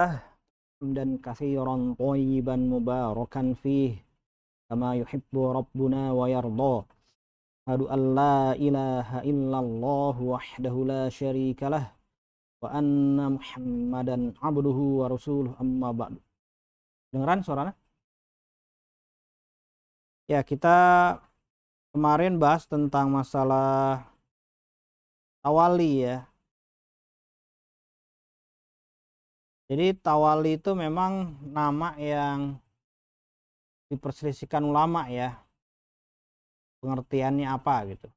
حمدا كثيرا طيبا مباركا فيه كما يحب ربنا ويرضى أشهد أن لا إله إلا الله وحده لا شريك له وأن محمدا عبده ورسوله أما بعد. Dengeran suaranya? Ya, kita kemarin bahas tentang masalah tawali ya. Jadi tawali itu memang nama yang diperselisihkan ulama ya. Pengertiannya apa gitu.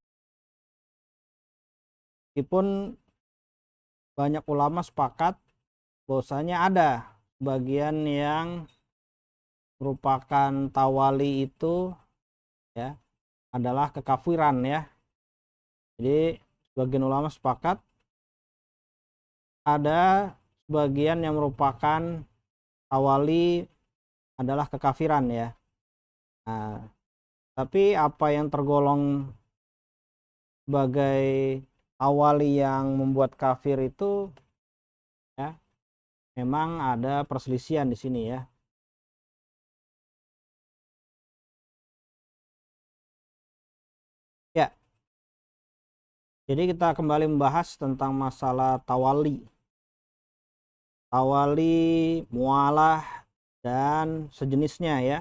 Meskipun banyak ulama sepakat bahwasanya ada bagian yang merupakan tawali itu ya adalah kekafiran ya. Jadi sebagian ulama sepakat ada sebagian yang merupakan tawali adalah kekafiran ya. Nah, tapi apa yang tergolong sebagai tawali yang membuat kafir itu ya memang ada perselisihan di sini ya. Ya. Jadi kita kembali membahas tentang masalah tawali. Tawali, mualah, dan sejenisnya ya.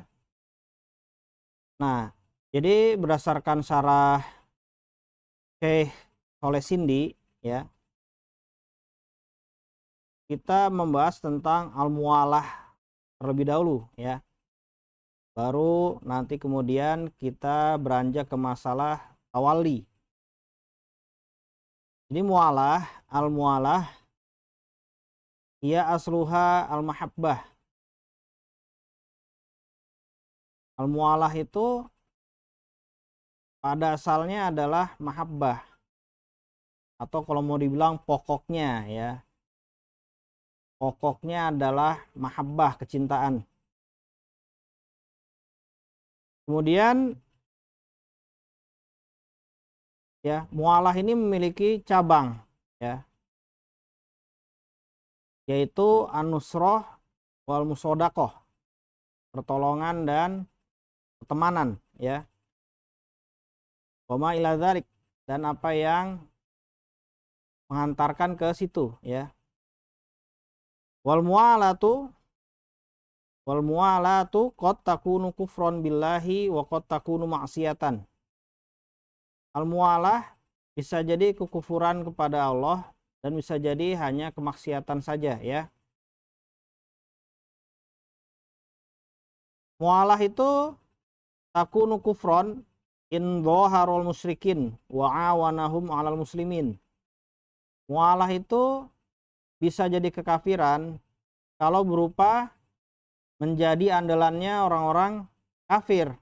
Nah, jadi berdasarkan syarah Syekh Soleh Sindi ya, kita membahas tentang al-mualah terlebih dahulu ya. Baru nanti kemudian kita beranjak ke masalah tawali. Jadi mualah, al-mualah ia asluha al-mahabbah. Al-mualah itu pada asalnya adalah mahabbah. Atau kalau mau dibilang pokoknya ya. Pokoknya adalah mahabbah, kecintaan. Kemudian ya, mualah ini memiliki cabang ya. Yaitu an-nusrah wal musodaqoh. Pertolongan dan pertemanan ya. Wama ila dzalik, dan apa yang mengantarkan ke situ ya. Wal mualatu qad takunu kufron billahi wa qad takunu ma'siyatan. Al mualah bisa jadi kekufuran kepada Allah dan bisa jadi hanya kemaksiatan saja ya. Mualah itu takunu kufron in dhaharul musyrikin wa awanahum 'alal muslimin. Mualah itu bisa jadi kekafiran kalau berupa menjadi andalannya orang-orang kafir,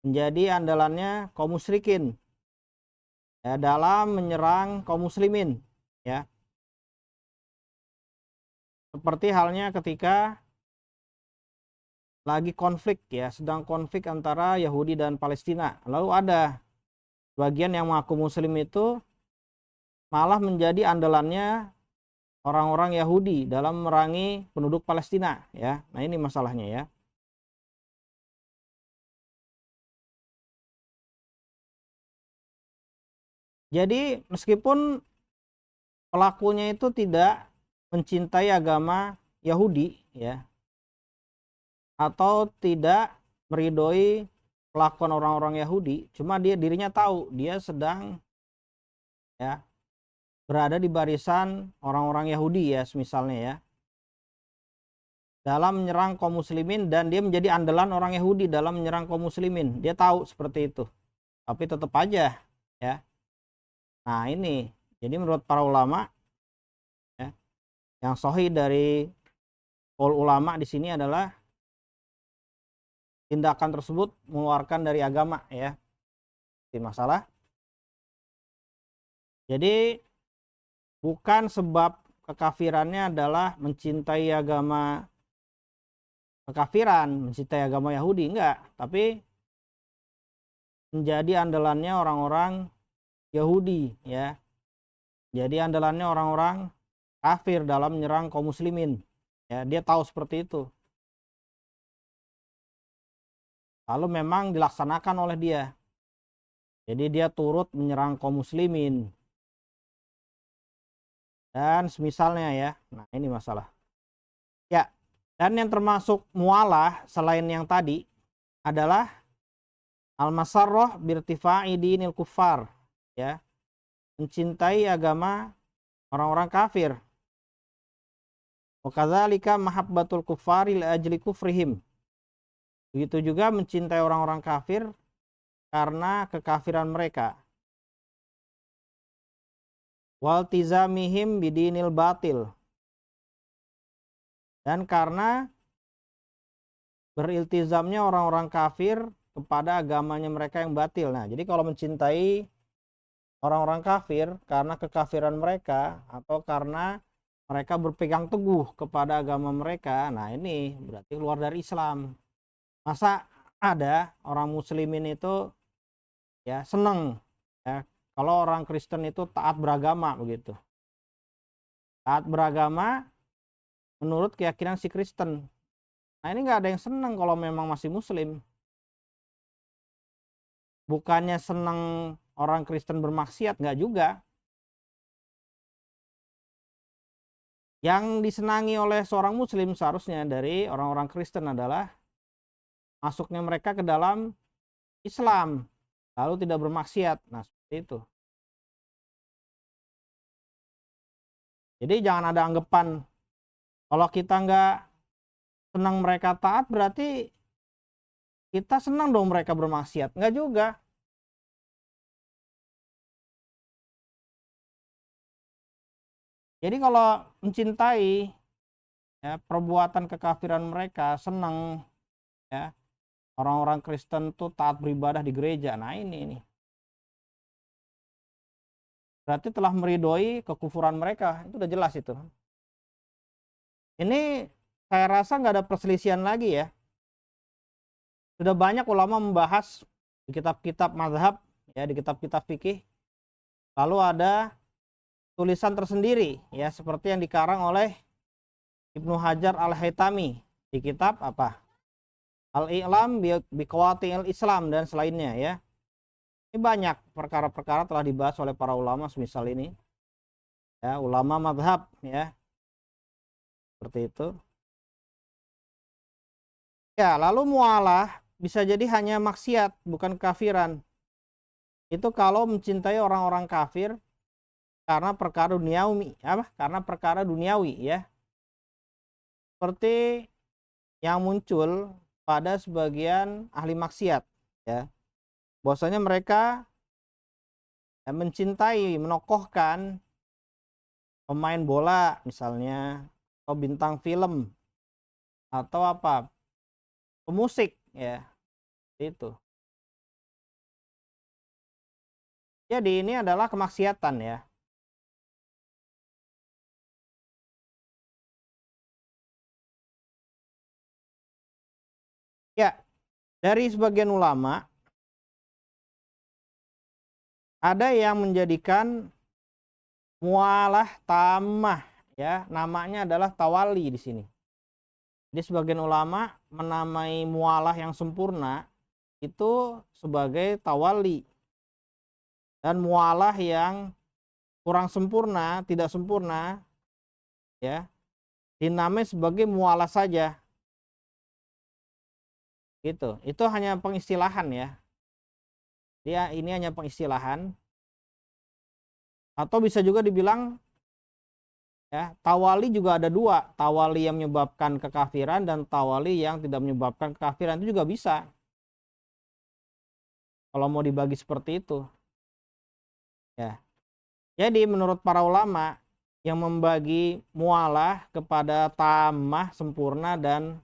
menjadi andalannya kaum musyrikin ya, dalam menyerang kaum muslimin ya. Seperti halnya ketika lagi konflik ya, sedang konflik antara Yahudi dan Palestina. Lalu ada bagian yang mengaku muslim itu malah menjadi andalannya orang-orang Yahudi dalam memerangi penduduk Palestina ya. Nah, ini masalahnya ya. Jadi meskipun pelakunya itu tidak mencintai agama Yahudi ya, atau tidak meridhoi kelakuan orang-orang Yahudi, cuma dirinya tahu dia sedang ya berada di barisan orang-orang Yahudi ya, misalnya ya, dalam menyerang kaum muslimin, dan dia menjadi andalan orang Yahudi dalam menyerang kaum muslimin. Dia tahu seperti itu, tapi tetap aja ya. Nah, ini jadi menurut para ulama ya, yang sahih dari qaul ulama di sini adalah tindakan tersebut mengeluarkan dari agama ya. Ini masalah. Jadi bukan sebab kekafirannya adalah mencintai agama kekafiran, mencintai agama Yahudi, enggak, tapi menjadi andalannya orang-orang Yahudi ya. Jadi andalannya orang-orang kafir dalam menyerang kaum muslimin Ya, dia tahu seperti itu. Lalu memang dilaksanakan oleh dia. Jadi dia turut menyerang kaum muslimin. Dan semisalnya ya. Nah, ini masalah. Ya, dan yang termasuk mualah selain yang tadi adalah al-masarrah birtifa'i dinil kuffar, ya. Mencintai agama orang-orang kafir. Wa kadzalika mahabbatul kuffari li ajli kufrihim. Begitu juga mencintai orang-orang kafir karena kekafiran mereka. Waltizamihim bidinil batil. Dan karena beriltizamnya orang-orang kafir kepada agamanya mereka yang batil. Nah, jadi kalau mencintai orang-orang kafir karena kekafiran mereka atau karena mereka berpegang teguh kepada agama mereka, nah ini berarti keluar dari Islam. Masa ada orang muslimin itu ya senang ya kalau orang Kristen itu taat beragama begitu. Taat beragama menurut keyakinan si Kristen. Nah ini nggak ada yang senang kalau memang masih muslim. Bukannya senang orang Kristen bermaksiat, nggak juga. Yang disenangi oleh seorang muslim seharusnya dari orang-orang Kristen adalah masuknya mereka ke dalam Islam, lalu tidak bermaksiat. Nah seperti itu. Jadi jangan ada anggapan kalau kita nggak senang mereka taat berarti kita senang dong mereka bermaksiat. Nggak juga. Jadi kalau mencintai ya, perbuatan kekafiran mereka, senang ya orang-orang Kristen tuh taat beribadah di gereja. Nah ini berarti telah meridhoi kekufuran mereka. Itu udah jelas itu. Ini saya rasa nggak ada perselisihan lagi ya. Sudah banyak ulama membahas di kitab-kitab mazhab ya, di kitab-kitab fikih. Lalu ada tulisan tersendiri ya seperti yang dikarang oleh Ibnu Hajar Al-Haytami di kitab apa? Al-I'lam biqawatil Islam dan selainnya ya. Ini banyak perkara-perkara telah dibahas oleh para ulama semisal ini. Ya, ulama mazhab ya. Seperti itu. Ya, lalu mualah bisa jadi hanya maksiat, bukan kafiran. Itu kalau mencintai orang-orang kafir karena perkara duniawi, apa? Karena perkara duniawi ya. Seperti yang muncul pada sebagian ahli maksiat ya. Bahwasanya mereka mencintai, menokohkan pemain bola misalnya atau bintang film atau apa? Pemusik ya. Itu. Jadi ini adalah kemaksiatan ya. Ya, dari sebagian ulama ada yang menjadikan mualah tamah ya, namanya adalah tawali di sini. Jadi sebagian ulama menamai mualah yang sempurna itu sebagai tawali. Dan mualah yang kurang sempurna, tidak sempurna ya, dinamai sebagai mualah saja. Gitu. Itu hanya pengistilahan ya. Dia ini hanya pengistilahan. Atau bisa juga dibilang ya, tawali juga ada dua, tawali yang menyebabkan kekafiran dan tawali yang tidak menyebabkan kekafiran, itu juga bisa. Kalau mau dibagi seperti itu. Ya. Jadi menurut para ulama yang membagi mualah kepada tamah sempurna dan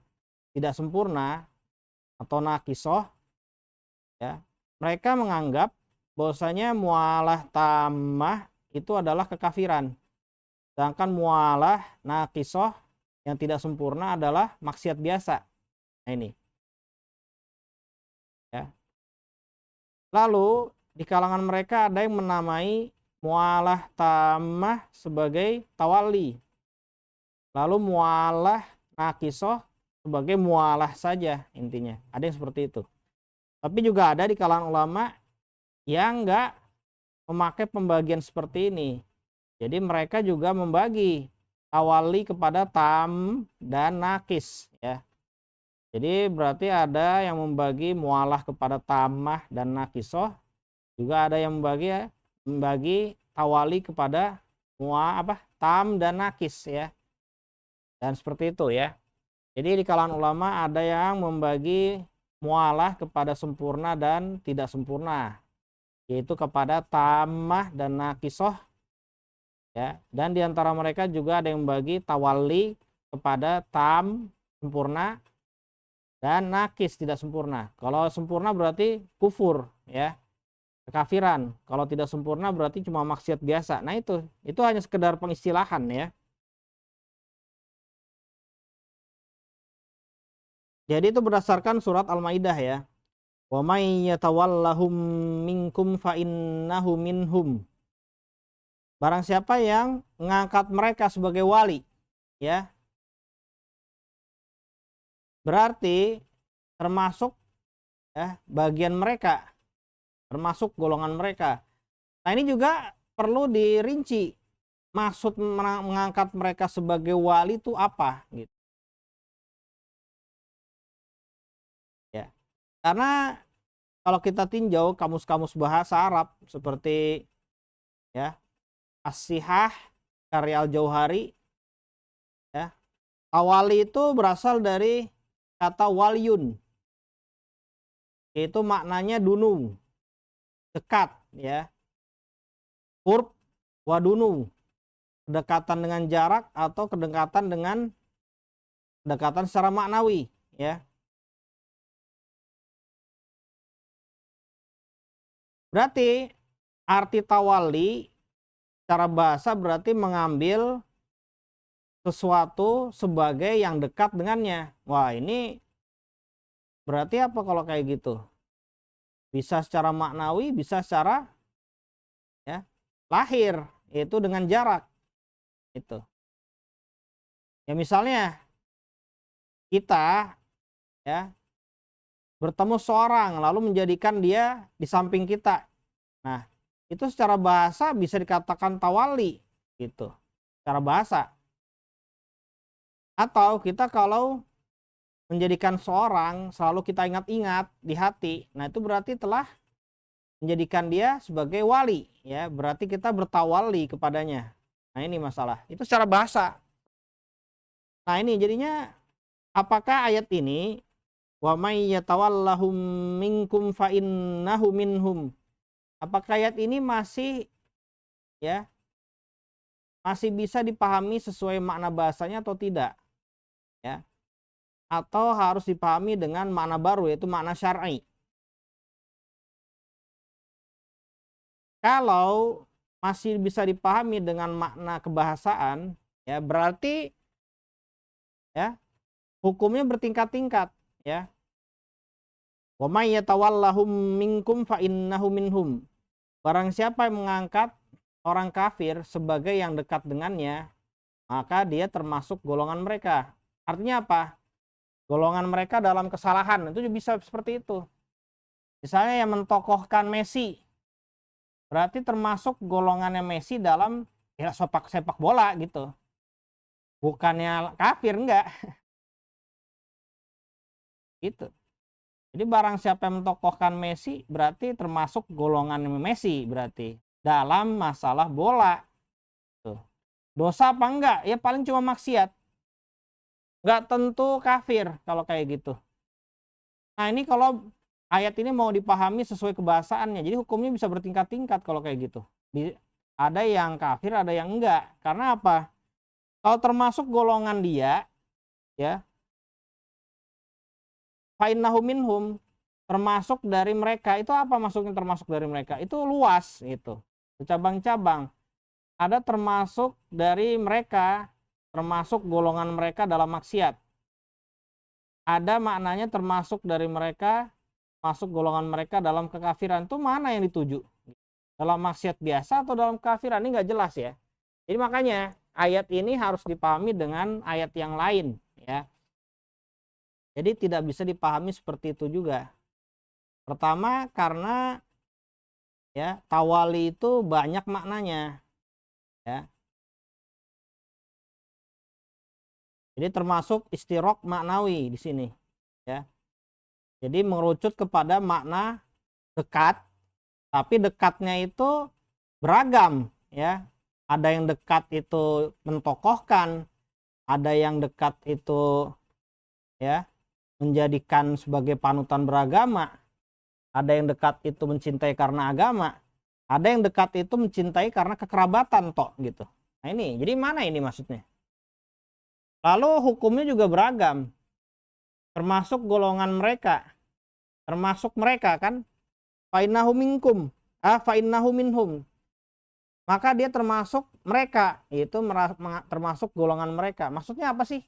tidak sempurna atau nakisoh ya, mereka menganggap bahwasanya mualah tamah itu adalah kekafiran. Sedangkan mualah naqisoh yang tidak sempurna adalah maksiat biasa. Nah ini. Ya. Lalu di kalangan mereka ada yang menamai mualah tamah sebagai tawali. Lalu mualah naqisoh sebagai mualah saja intinya. Ada yang seperti itu. Tapi juga ada di kalangan ulama yang enggak memakai pembagian seperti ini. Jadi mereka juga membagi tawali kepada tam dan nakis ya. Jadi berarti ada yang membagi mualah kepada tamah dan nakisoh, juga ada yang membagi tawali kepada tam dan nakis ya. Dan seperti itu ya. Jadi di kalangan ulama ada yang membagi mualah kepada sempurna dan tidak sempurna, yaitu kepada tamah dan nakisoh ya. Dan di antara mereka juga ada yang membagi tawali kepada tam sempurna dan nakis tidak sempurna. Kalau sempurna berarti kufur ya, kekafiran. Kalau tidak sempurna berarti cuma maksiat biasa. Nah itu hanya sekedar pengistilahan ya. Jadi itu berdasarkan surat Al-Maidah ya. Wa may yatawallahum minkum fa innahu minhum. Barang siapa yang mengangkat mereka sebagai wali ya, berarti termasuk ya bagian mereka, termasuk golongan mereka. Nah ini juga perlu dirinci, maksud mengangkat mereka sebagai wali itu apa gitu ya. Karena kalau kita tinjau kamus-kamus bahasa Arab seperti ya As-Sihah karya Al-Jauhari ya, awali itu berasal dari kata walyun, yaitu maknanya dunung, dekat ya. Qurb wa dunung, kedekatan dengan jarak atau kedekatan secara maknawi ya. Berarti arti tawali secara bahasa berarti mengambil sesuatu sebagai yang dekat dengannya. Wah, ini berarti apa kalau kayak gitu? Bisa secara maknawi, bisa secara ya lahir, yaitu dengan jarak. Itu. Ya misalnya kita ya bertemu seorang lalu menjadikan dia di samping kita. Nah, itu secara bahasa bisa dikatakan tawali gitu. Secara bahasa. Atau kita kalau menjadikan seorang selalu kita ingat-ingat di hati, nah itu berarti telah menjadikan dia sebagai wali ya, berarti kita bertawali kepadanya. Nah ini masalah, itu secara bahasa. Nah ini jadinya apakah ayat ini wa may yatawallahum minkum fa innahu minhum, apakah ayat ini masih ya masih bisa dipahami sesuai makna bahasanya atau tidak ya, atau harus dipahami dengan makna baru yaitu makna syar'i. Kalau masih bisa dipahami dengan makna kebahasaan ya berarti ya hukumnya bertingkat-tingkat ya. Wa may yatawallahum minkum fa innahu minhum. Barang siapa yang mengangkat orang kafir sebagai yang dekat dengannya, maka dia termasuk golongan mereka. Artinya apa? Golongan mereka dalam kesalahan, itu bisa seperti itu. Misalnya yang mentokohkan Messi, berarti termasuk golongannya Messi dalam ya sepak bola gitu. Bukannya kafir, enggak. Gitu. Jadi barang siapa yang mentokohkan Messi berarti termasuk golongan Messi berarti dalam masalah bola. Tuh. Dosa apa enggak? Ya paling cuma maksiat. Enggak tentu kafir kalau kayak gitu. Nah ini kalau ayat ini mau dipahami sesuai kebahasaannya. Jadi hukumnya bisa bertingkat-tingkat kalau kayak gitu. Ada yang kafir, ada yang enggak. Karena apa? Kalau termasuk golongan dia, ya, fa'innahu minhum, termasuk dari mereka. Itu apa maksudnya termasuk dari mereka? Itu luas gitu. Cabang-cabang. Ada termasuk dari mereka, termasuk golongan mereka dalam maksiat. Ada maknanya termasuk dari mereka, masuk golongan mereka dalam kekafiran. Itu mana yang dituju? Dalam maksiat biasa atau dalam kekafiran? Ini nggak jelas ya. Jadi makanya ayat ini harus dipahami dengan ayat yang lain ya. Jadi tidak bisa dipahami seperti itu juga. Pertama karena ya tawali itu banyak maknanya ya. Jadi termasuk istirok maknawi di sini ya. Jadi mengerucut kepada makna dekat, tapi dekatnya itu beragam ya. Ada yang dekat itu mentokohkan, ada yang dekat itu ya menjadikan sebagai panutan beragama, ada yang dekat itu mencintai karena agama, ada yang dekat itu mencintai karena kekerabatan tok gitu. Nah ini, jadi mana ini maksudnya? Lalu hukumnya juga beragam, termasuk golongan mereka, termasuk mereka kan, fa'innahu minkum, fa'innahu minhum. Maka dia termasuk mereka, itu termasuk golongan mereka. Maksudnya apa sih?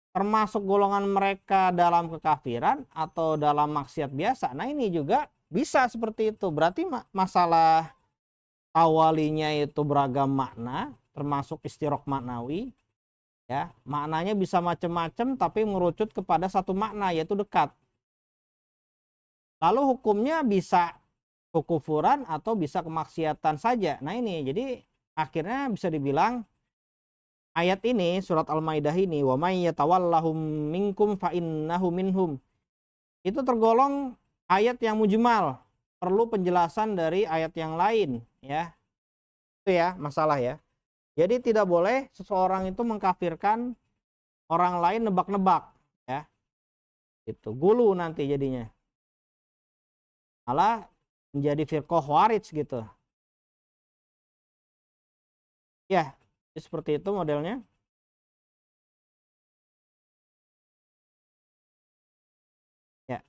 Termasuk golongan mereka dalam kekafiran atau dalam maksiat biasa. Nah ini juga bisa seperti itu. Berarti masalah awalinya itu beragam makna, termasuk istirok maknawi. Ya, maknanya bisa macam-macam tapi merucut kepada satu makna yaitu dekat. Lalu hukumnya bisa kekufuran atau bisa kemaksiatan saja. Nah ini jadi akhirnya bisa dibilang ayat ini surat Al-Maidah ini wa may yatawallahum minkum fa innahu minhum. Itu tergolong ayat yang mujmal, perlu penjelasan dari ayat yang lain ya. Itu ya masalah ya. Jadi tidak boleh seseorang itu mengkafirkan orang lain nebak-nebak ya. Itu gulu nanti jadinya. Malah menjadi firqah khawarij gitu. Ya, seperti itu modelnya. Ya.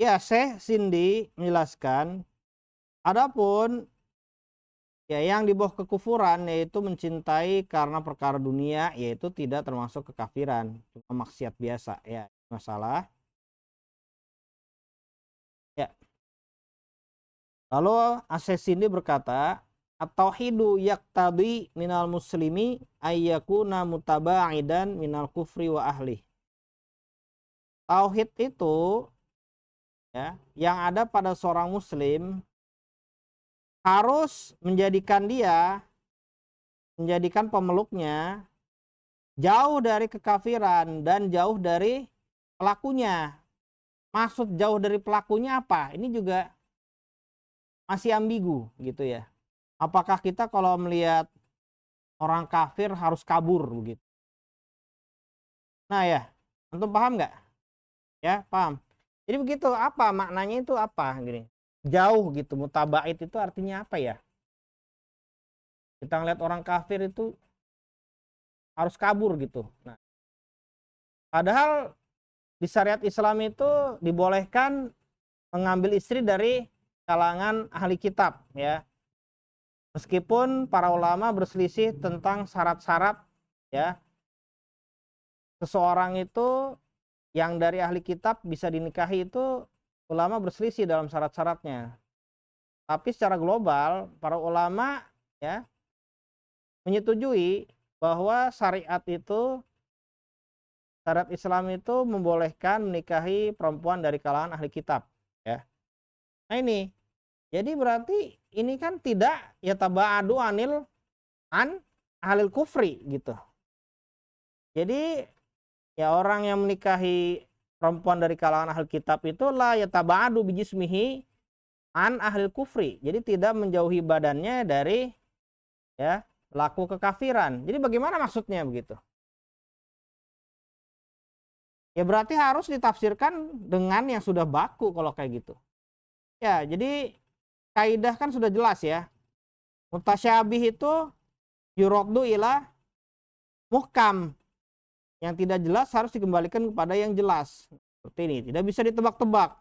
Ya, Syekh Sindi menjelaskan, adapun ya yang di bawah kekufuran yaitu mencintai karena perkara dunia yaitu tidak termasuk kekafiran, cuma maksiat biasa ya, masalah. Ya. Lalu Syekh Sindi berkata, at-tauhidu yaktabi minal muslimi ayyakuna mutaba'idan minal kufri wa ahli. Tauhid itu ya, yang ada pada seorang muslim harus menjadikan pemeluknya jauh dari kekafiran dan jauh dari pelakunya. Maksud jauh dari pelakunya apa? Ini juga masih ambigu gitu ya. Apakah kita kalau melihat orang kafir harus kabur begitu? Nah ya, antum paham nggak? Ya, paham. Jadi begitu, apa maknanya itu apa gini? Jauh gitu, mutaba'id itu artinya apa ya? Kita ngeliat orang kafir itu harus kabur gitu. Nah, padahal di syariat Islam itu dibolehkan mengambil istri dari kalangan ahli kitab ya. Meskipun para ulama berselisih tentang syarat-syarat ya. Seseorang itu yang dari ahli kitab bisa dinikahi itu ulama berselisih dalam syarat-syaratnya. Tapi secara global para ulama ya menyetujui bahwa syariat Islam itu membolehkan menikahi perempuan dari kalangan ahli kitab ya. Nah ini jadi berarti ini kan tidak ya taba'adu an ahlil kufri gitu. Jadi ya orang yang menikahi perempuan dari kalangan ahli kitab itu lah ya taba'adu bijismihi an ahlil kufri. Jadi tidak menjauhi badannya dari ya pelaku kekafiran. Jadi bagaimana maksudnya begitu? Ya berarti harus ditafsirkan dengan yang sudah baku kalau kayak gitu. Ya, jadi kaidah kan sudah jelas ya. Mutasyabih itu yuraddu ila muhkam. Yang tidak jelas harus dikembalikan kepada yang jelas. Seperti ini, tidak bisa ditebak-tebak.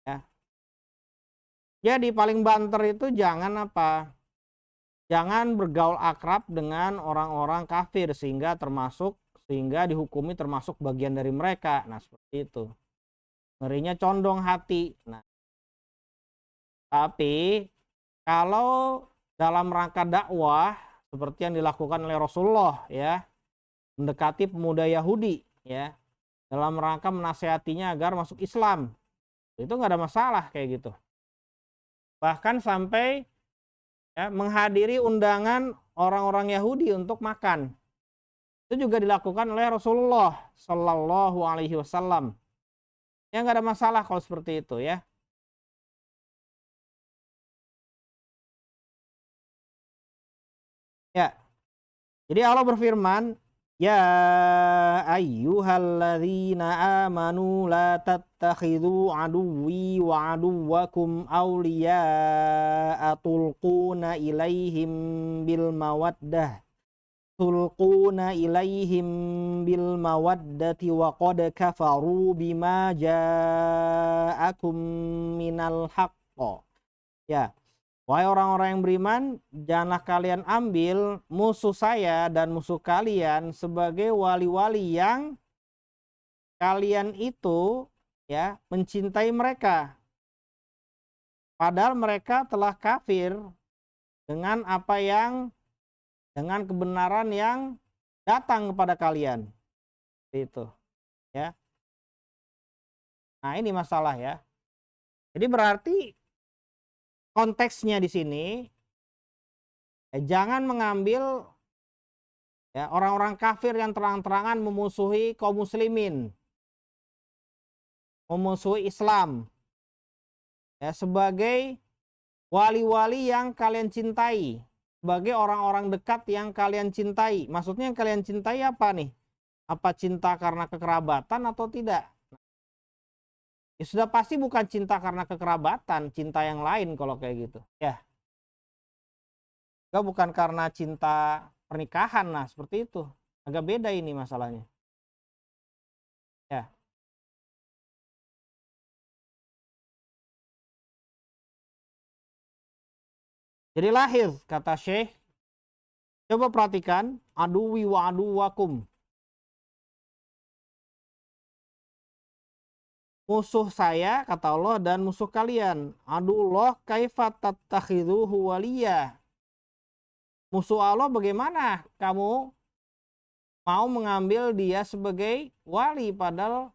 Ya. Jadi paling banter itu jangan apa? Jangan bergaul akrab dengan orang-orang kafir sehingga dihukumi termasuk bagian dari mereka. Nah, seperti itu. Ngerinya condong hati. Nah, tapi kalau dalam rangka dakwah seperti yang dilakukan oleh Rasulullah ya, mendekati pemuda Yahudi ya, dalam rangka menasehatinya agar masuk Islam. Itu nggak ada masalah kayak gitu. Bahkan sampai ya, menghadiri undangan orang-orang Yahudi untuk makan. Itu juga dilakukan oleh Rasulullah Shallallahu Alaihi Wasallam. Ya nggak ada masalah kalau seperti itu ya. Ya, jadi Allah berfirman, ya ayyuhalladzina amanu la tattakhidhu aduwwi wa aduwwakum awliya'a tulquna ilaihim bil mawaddah wa qad kafaru bima ja'akum minal haqq. Ya, wahai orang-orang yang beriman, janganlah kalian ambil musuh saya dan musuh kalian sebagai wali-wali yang kalian itu ya mencintai mereka. Padahal mereka telah kafir dengan dengan kebenaran yang datang kepada kalian. Itu ya. Nah, ini masalah ya. Jadi berarti konteksnya di sini jangan mengambil ya orang-orang kafir yang terang-terangan memusuhi kaum muslimin, memusuhi Islam ya sebagai wali-wali yang kalian cintai, sebagai orang-orang dekat yang kalian cintai. Maksudnya yang kalian cintai apa nih? Apa cinta karena kekerabatan atau tidak? Ya sudah pasti bukan cinta karena kekerabatan, cinta yang lain kalau kayak gitu. Ya. Bukan karena cinta pernikahan, nah seperti itu. Agak beda ini masalahnya. Ya. Jadi lahir kata Syekh, coba perhatikan, aduwi wa aduwakum. Musuh saya kata Allah dan musuh kalian. Adullah kaifa tattakhidhuhu waliya. Musuh Allah bagaimana kamu mau mengambil dia sebagai wali padahal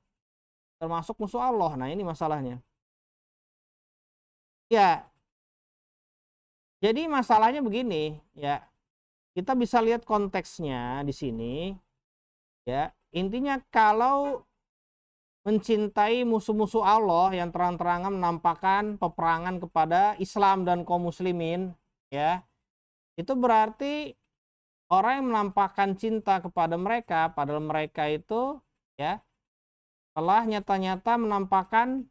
termasuk musuh Allah. Nah, ini masalahnya. Ya. Jadi masalahnya begini, ya. Kita bisa lihat konteksnya di sini. Ya, intinya kalau mencintai musuh-musuh Allah yang terang-terangan menampakkan peperangan kepada Islam dan kaum muslimin, ya. Itu berarti orang yang menampakkan cinta kepada mereka padahal mereka itu ya telah nyata-nyata menampakkan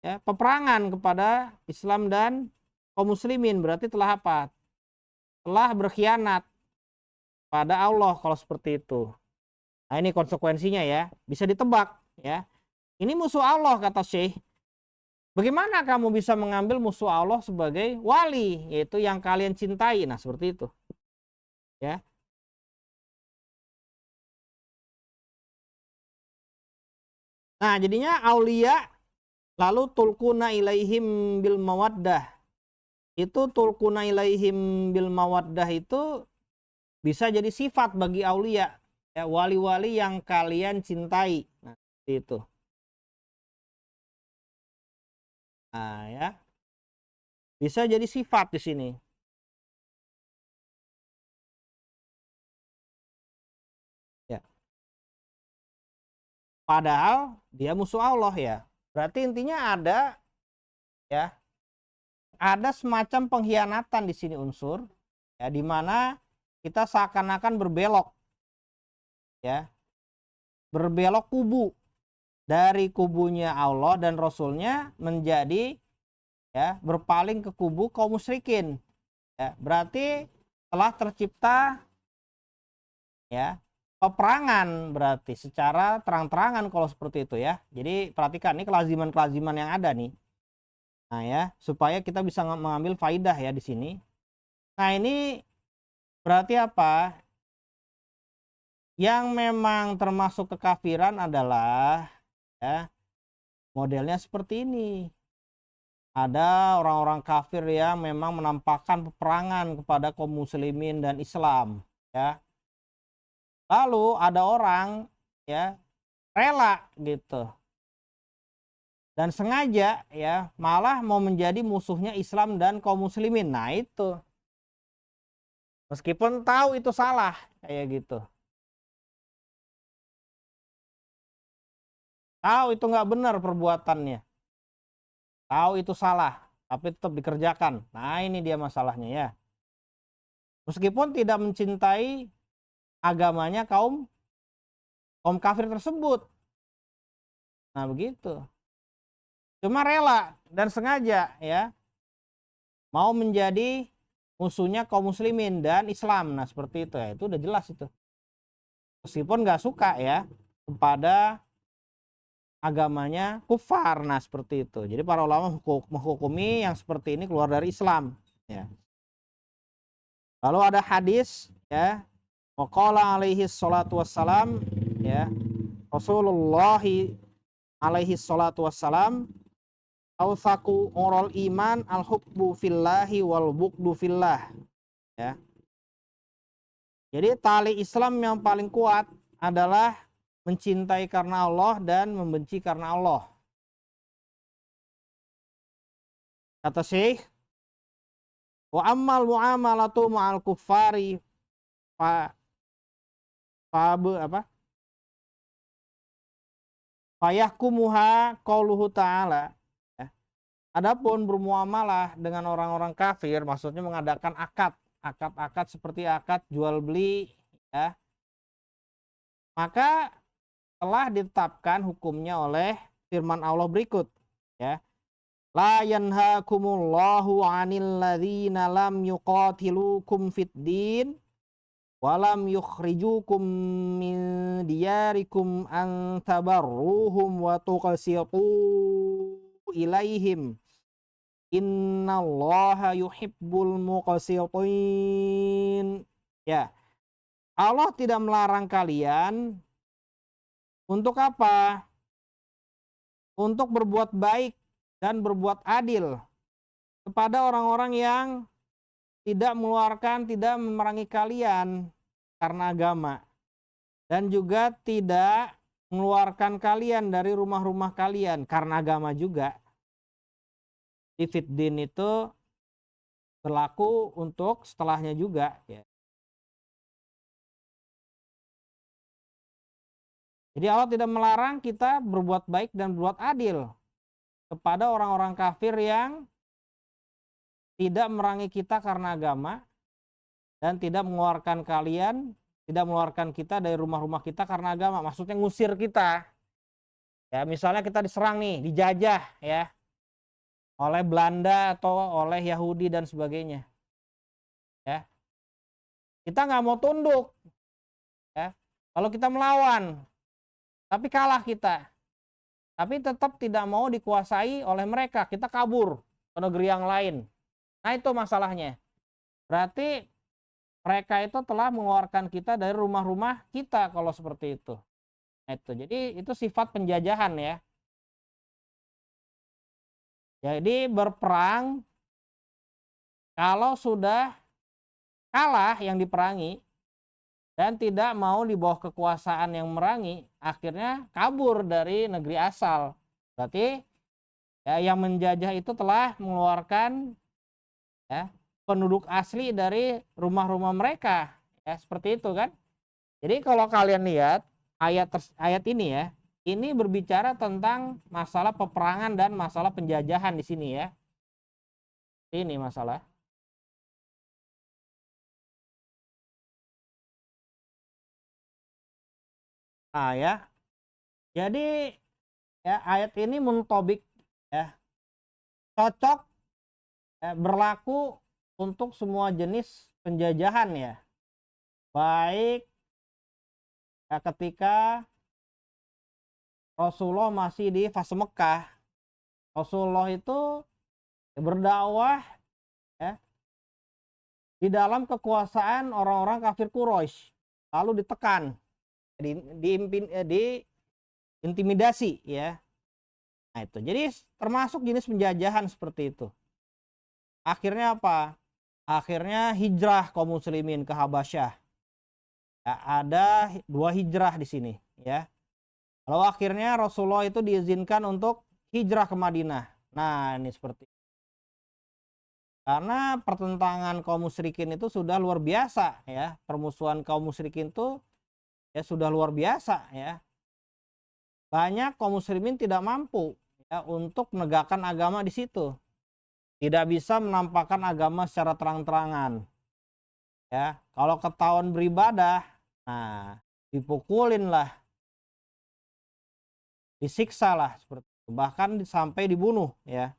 ya peperangan kepada Islam dan kaum muslimin, berarti telah apa? Telah berkhianat pada Allah kalau seperti itu. Nah, ini konsekuensinya ya, bisa ditebak ya. Ini musuh Allah kata Syekh. Bagaimana kamu bisa mengambil musuh Allah sebagai wali, yaitu yang kalian cintai? Nah, seperti itu. Ya. Nah, jadinya aulia lalu tulkuna ilaihim bil mawaddah. Itu tulkuna ilaihim bil mawaddah itu bisa jadi sifat bagi aulia, ya, wali-wali yang kalian cintai. Nah, itu. Nah, ya. Bisa jadi sifat di sini. Ya. Padahal dia musuh Allah ya. Berarti intinya ada ya, ada semacam pengkhianatan di sini unsur ya, di mana kita seakan-akan berbelok ya. Berbelok kubu dari kubunya Allah dan Rasulnya menjadi ya berpaling ke kubu kaum musyrikin. Ya, berarti telah tercipta ya peperangan berarti secara terang-terangan kalau seperti itu ya. Jadi perhatikan ini kelaziman-kelaziman yang ada nih. Nah ya, supaya kita bisa mengambil faidah ya di sini. Nah, ini berarti apa? Yang memang termasuk kekafiran adalah ya modelnya seperti ini. ada orang-orang kafir yang memang menampakkan peperangan kepada kaum muslimin dan Islam, ya. Lalu ada orang, ya, rela gitu dan sengaja, ya, malah mau menjadi musuhnya Islam dan kaum muslimin. Nah, itu meskipun tahu itu salah, kayak gitu. Tahu itu nggak benar perbuatannya, tahu itu salah, tapi tetap dikerjakan. Nah, ini dia masalahnya, ya. Meskipun tidak mencintai agamanya kaum kafir tersebut. Nah, begitu. Cuma rela dan sengaja, ya, mau menjadi musuhnya kaum muslimin dan Islam. Nah, seperti itu, ya. Itu udah jelas itu. Meskipun nggak suka, ya, kepada agamanya kufar. Nah, seperti itu. Jadi para ulama menghukumi yang seperti ini keluar dari Islam, ya. Lalu ada hadis, ya, waqala alaihi salatu wassalam, ya, Rasulullah alaihi salatu wassalam, awsaku oral iman al hubbu fillahi wal bughdu fillah, ya. Jadi tali Islam yang paling kuat adalah mencintai karena Allah dan membenci karena Allah. Kata Syekh, wa ammal muamalatu ma'al kuffari fa apa? Fayahkumuha qauluhu ta'ala. Ya. Adapun bermuamalah dengan orang-orang kafir, maksudnya mengadakan akad seperti akad jual beli, ya. Maka telah ditetapkan hukumnya oleh firman Allah berikut, ya. La yanhakumullahu 'anil ladzina lam yuqatilukum fid din walam yukhrijukum min diyarikum an tabarruhum wa tuqsitu ilaihim innallaha yuhibbul muqsitin. Ya, Allah tidak melarang kalian untuk apa? Untuk berbuat baik dan berbuat adil kepada orang-orang yang tidak mengeluarkan, tidak memerangi kalian karena agama, dan juga tidak mengeluarkan kalian dari rumah-rumah kalian karena agama juga. Di fiddin itu berlaku untuk setelahnya juga, ya. Jadi Allah tidak melarang kita berbuat baik dan berbuat adil kepada orang-orang kafir yang tidak memerangi kita karena agama dan tidak mengeluarkan kita dari rumah-rumah kita karena agama. Maksudnya ngusir kita. Ya, misalnya kita diserang nih, dijajah, ya, oleh Belanda atau oleh Yahudi dan sebagainya. Ya. Kita nggak mau tunduk. Ya. Kalau kita melawan, tapi kalah kita. Tapi tetap tidak mau dikuasai oleh mereka. Kita kabur ke negeri yang lain. Nah, itu masalahnya. Berarti mereka itu telah mengeluarkan kita dari rumah-rumah kita kalau seperti itu. Nah, itu. Jadi itu sifat penjajahan, ya. Jadi berperang kalau sudah kalah yang diperangi dan tidak mau di bawah kekuasaan yang memerangi, akhirnya kabur dari negeri asal. Berarti, ya, yang menjajah itu telah mengeluarkan, ya, penduduk asli dari rumah-rumah mereka, ya, seperti itu kan. Jadi kalau kalian lihat ayat ini, ya, ini berbicara tentang masalah peperangan dan masalah penjajahan di sini, ya. Ini masalah. Ah, ya. Jadi, ya, ayat ini muntobik, ya, cocok, ya, berlaku untuk semua jenis penjajahan, ya. Baik, ya, ketika Rasulullah masih di fase Mekah, Rasulullah itu berdakwah, ya, di dalam kekuasaan orang-orang kafir Quraisy, lalu ditekan, diintimidasi, ya. Nah itu, jadi termasuk jenis penjajahan seperti itu. Akhirnya apa? Akhirnya hijrah kaum muslimin ke Habasyah. Ya, ada 2 hijrah di sini, ya. Lalu akhirnya Rasulullah itu diizinkan untuk hijrah ke Madinah. Nah, ini seperti karena pertentangan kaum musyrikin itu sudah luar biasa, ya. Permusuhan kaum musyrikin itu ya sudah luar biasa, ya. Banyak kaum muslimin tidak mampu ya untuk menegakkan agama di situ. Tidak bisa menampakkan agama secara terang-terangan. Ya, kalau ketahuan beribadah, nah dipukulin lah, disiksa lah seperti itu, bahkan sampai dibunuh, ya.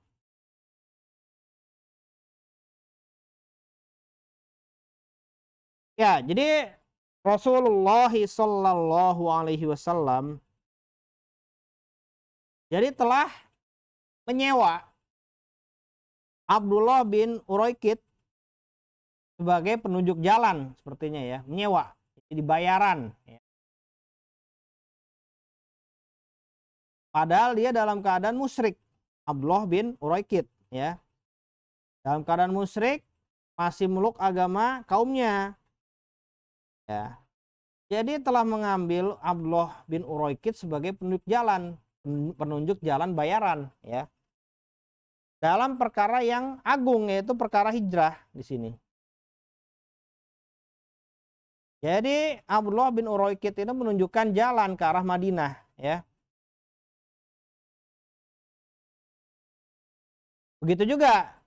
Ya, jadi Rasulullah Shallallahu Alaihi Wasallam jadi telah menyewa Abdullah bin Uraikid sebagai penunjuk jalan, sepertinya ya, menyewa, jadi bayaran. Ya. Padahal dia dalam keadaan musyrik, Abdullah bin Uraikid, ya, dalam keadaan musyrik, masih meluk agama kaumnya, ya. Jadi telah mengambil Abdullah bin Uraikid sebagai penunjuk jalan bayaran, ya. Dalam perkara yang agung, yaitu perkara hijrah di sini. Jadi Abdullah bin Uraikid ini menunjukkan jalan ke arah Madinah, ya. Begitu juga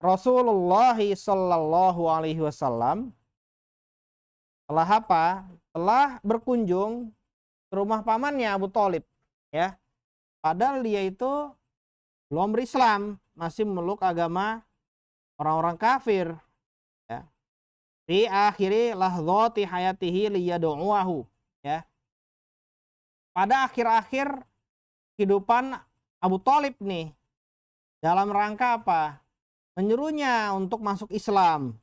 Rasulullah Shallallahu Alaihi Wasallam telah apa? Telah berkunjung ke rumah pamannya Abu Thalib, ya. Padahal dia itu belum berislam, masih memeluk agama orang-orang kafir, ya. Di akhiri lahdzati hayatihi liyad'uahu, ya. Pada akhir-akhir kehidupan Abu Thalib nih, dalam rangka apa? Menyuruhnya untuk masuk Islam,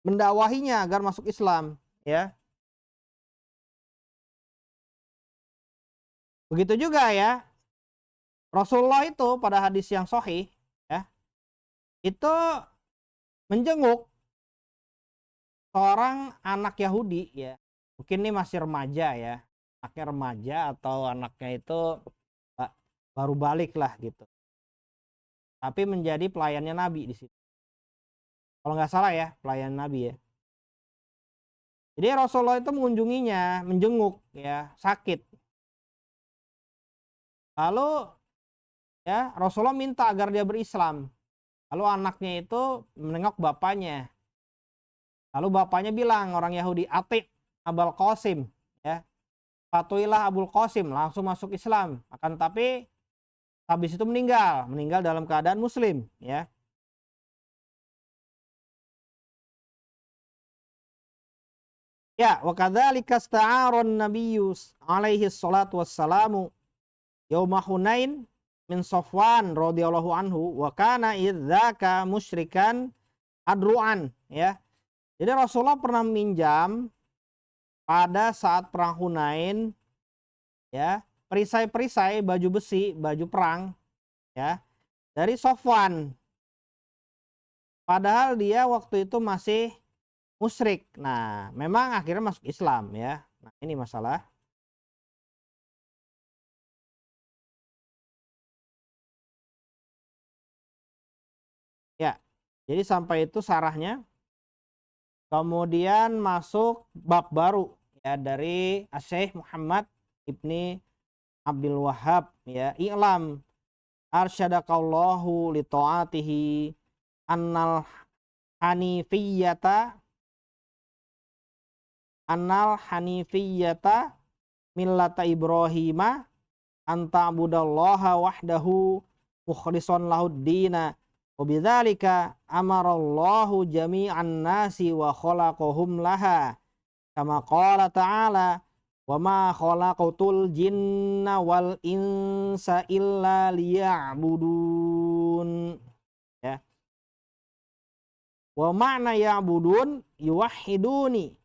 mendakwahinya agar masuk Islam, ya. Begitu juga ya, Rasulullah itu pada hadis yang sahih, ya, itu menjenguk seorang anak Yahudi, ya. Mungkin ini masih remaja, ya. Anaknya remaja atau anaknya itu baru balik lah gitu. Tapi menjadi pelayannya Nabi di situ. Kalau nggak salah ya, pelayan Nabi, ya. Jadi Rasulullah itu mengunjunginya, menjenguk, ya, sakit. Lalu ya Rasulullah minta agar dia berislam. Lalu anaknya itu menengok bapaknya. Lalu bapaknya bilang, orang Yahudi, "Ati Abul Qasim," ya. "Patuhilah Abul Qasim," langsung masuk Islam. Akan tapi habis itu meninggal dalam keadaan muslim, ya. Ya, wa kadzalika ista'aron nabiyyu alaihi salatu wassalamu yauma Hunain min Safwan radhiyallahu anhu wa kana idzaka musyrikan adru'an, ya. Jadi Rasulullah pernah meminjam pada saat perang Hunain, ya, perisai-perisai baju besi, baju perang, ya, dari Safwan. Padahal dia waktu itu masih musyrik. Nah, memang akhirnya masuk Islam, ya. Nah, ini masalah. Ya. Jadi sampai itu sarahnya. Kemudian masuk bab baru, ya, dari Syekh Muhammad Ibni Abdul Wahhab, ya, i'lam arsyadakallahu li ta'atihi annal hanifiyata millata Ibrahima anta abudallaha wahdahu mukhlishon lahuddina wa bidzalika amarallahu jami'an nasi wa khalaqahum laha kama qala ta'ala wa ma khalaqatul jinna wal insa illa liya'budun, ya. Wa ma'na ya'budun yuwahhiduni,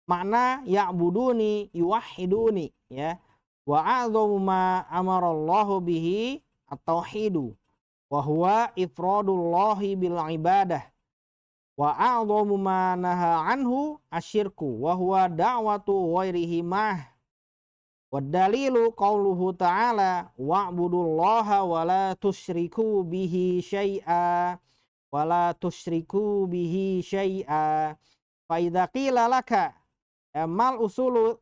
makna ya'buduni yuwahhiduni, ya. wa a'dhamu ma amarallahu bihi at-tauhidu wa huwa ifradullahi bil ibadah wa a'dhamu ma naha anhu asyirku wa huwa da'watu ghairihi mah. Wa dalilu qauluhu ta'ala wa'budullaha wa la tusyriku bihi syai'a wa la tusyriku bihi syai'a. Fa idza qila laka mal usulu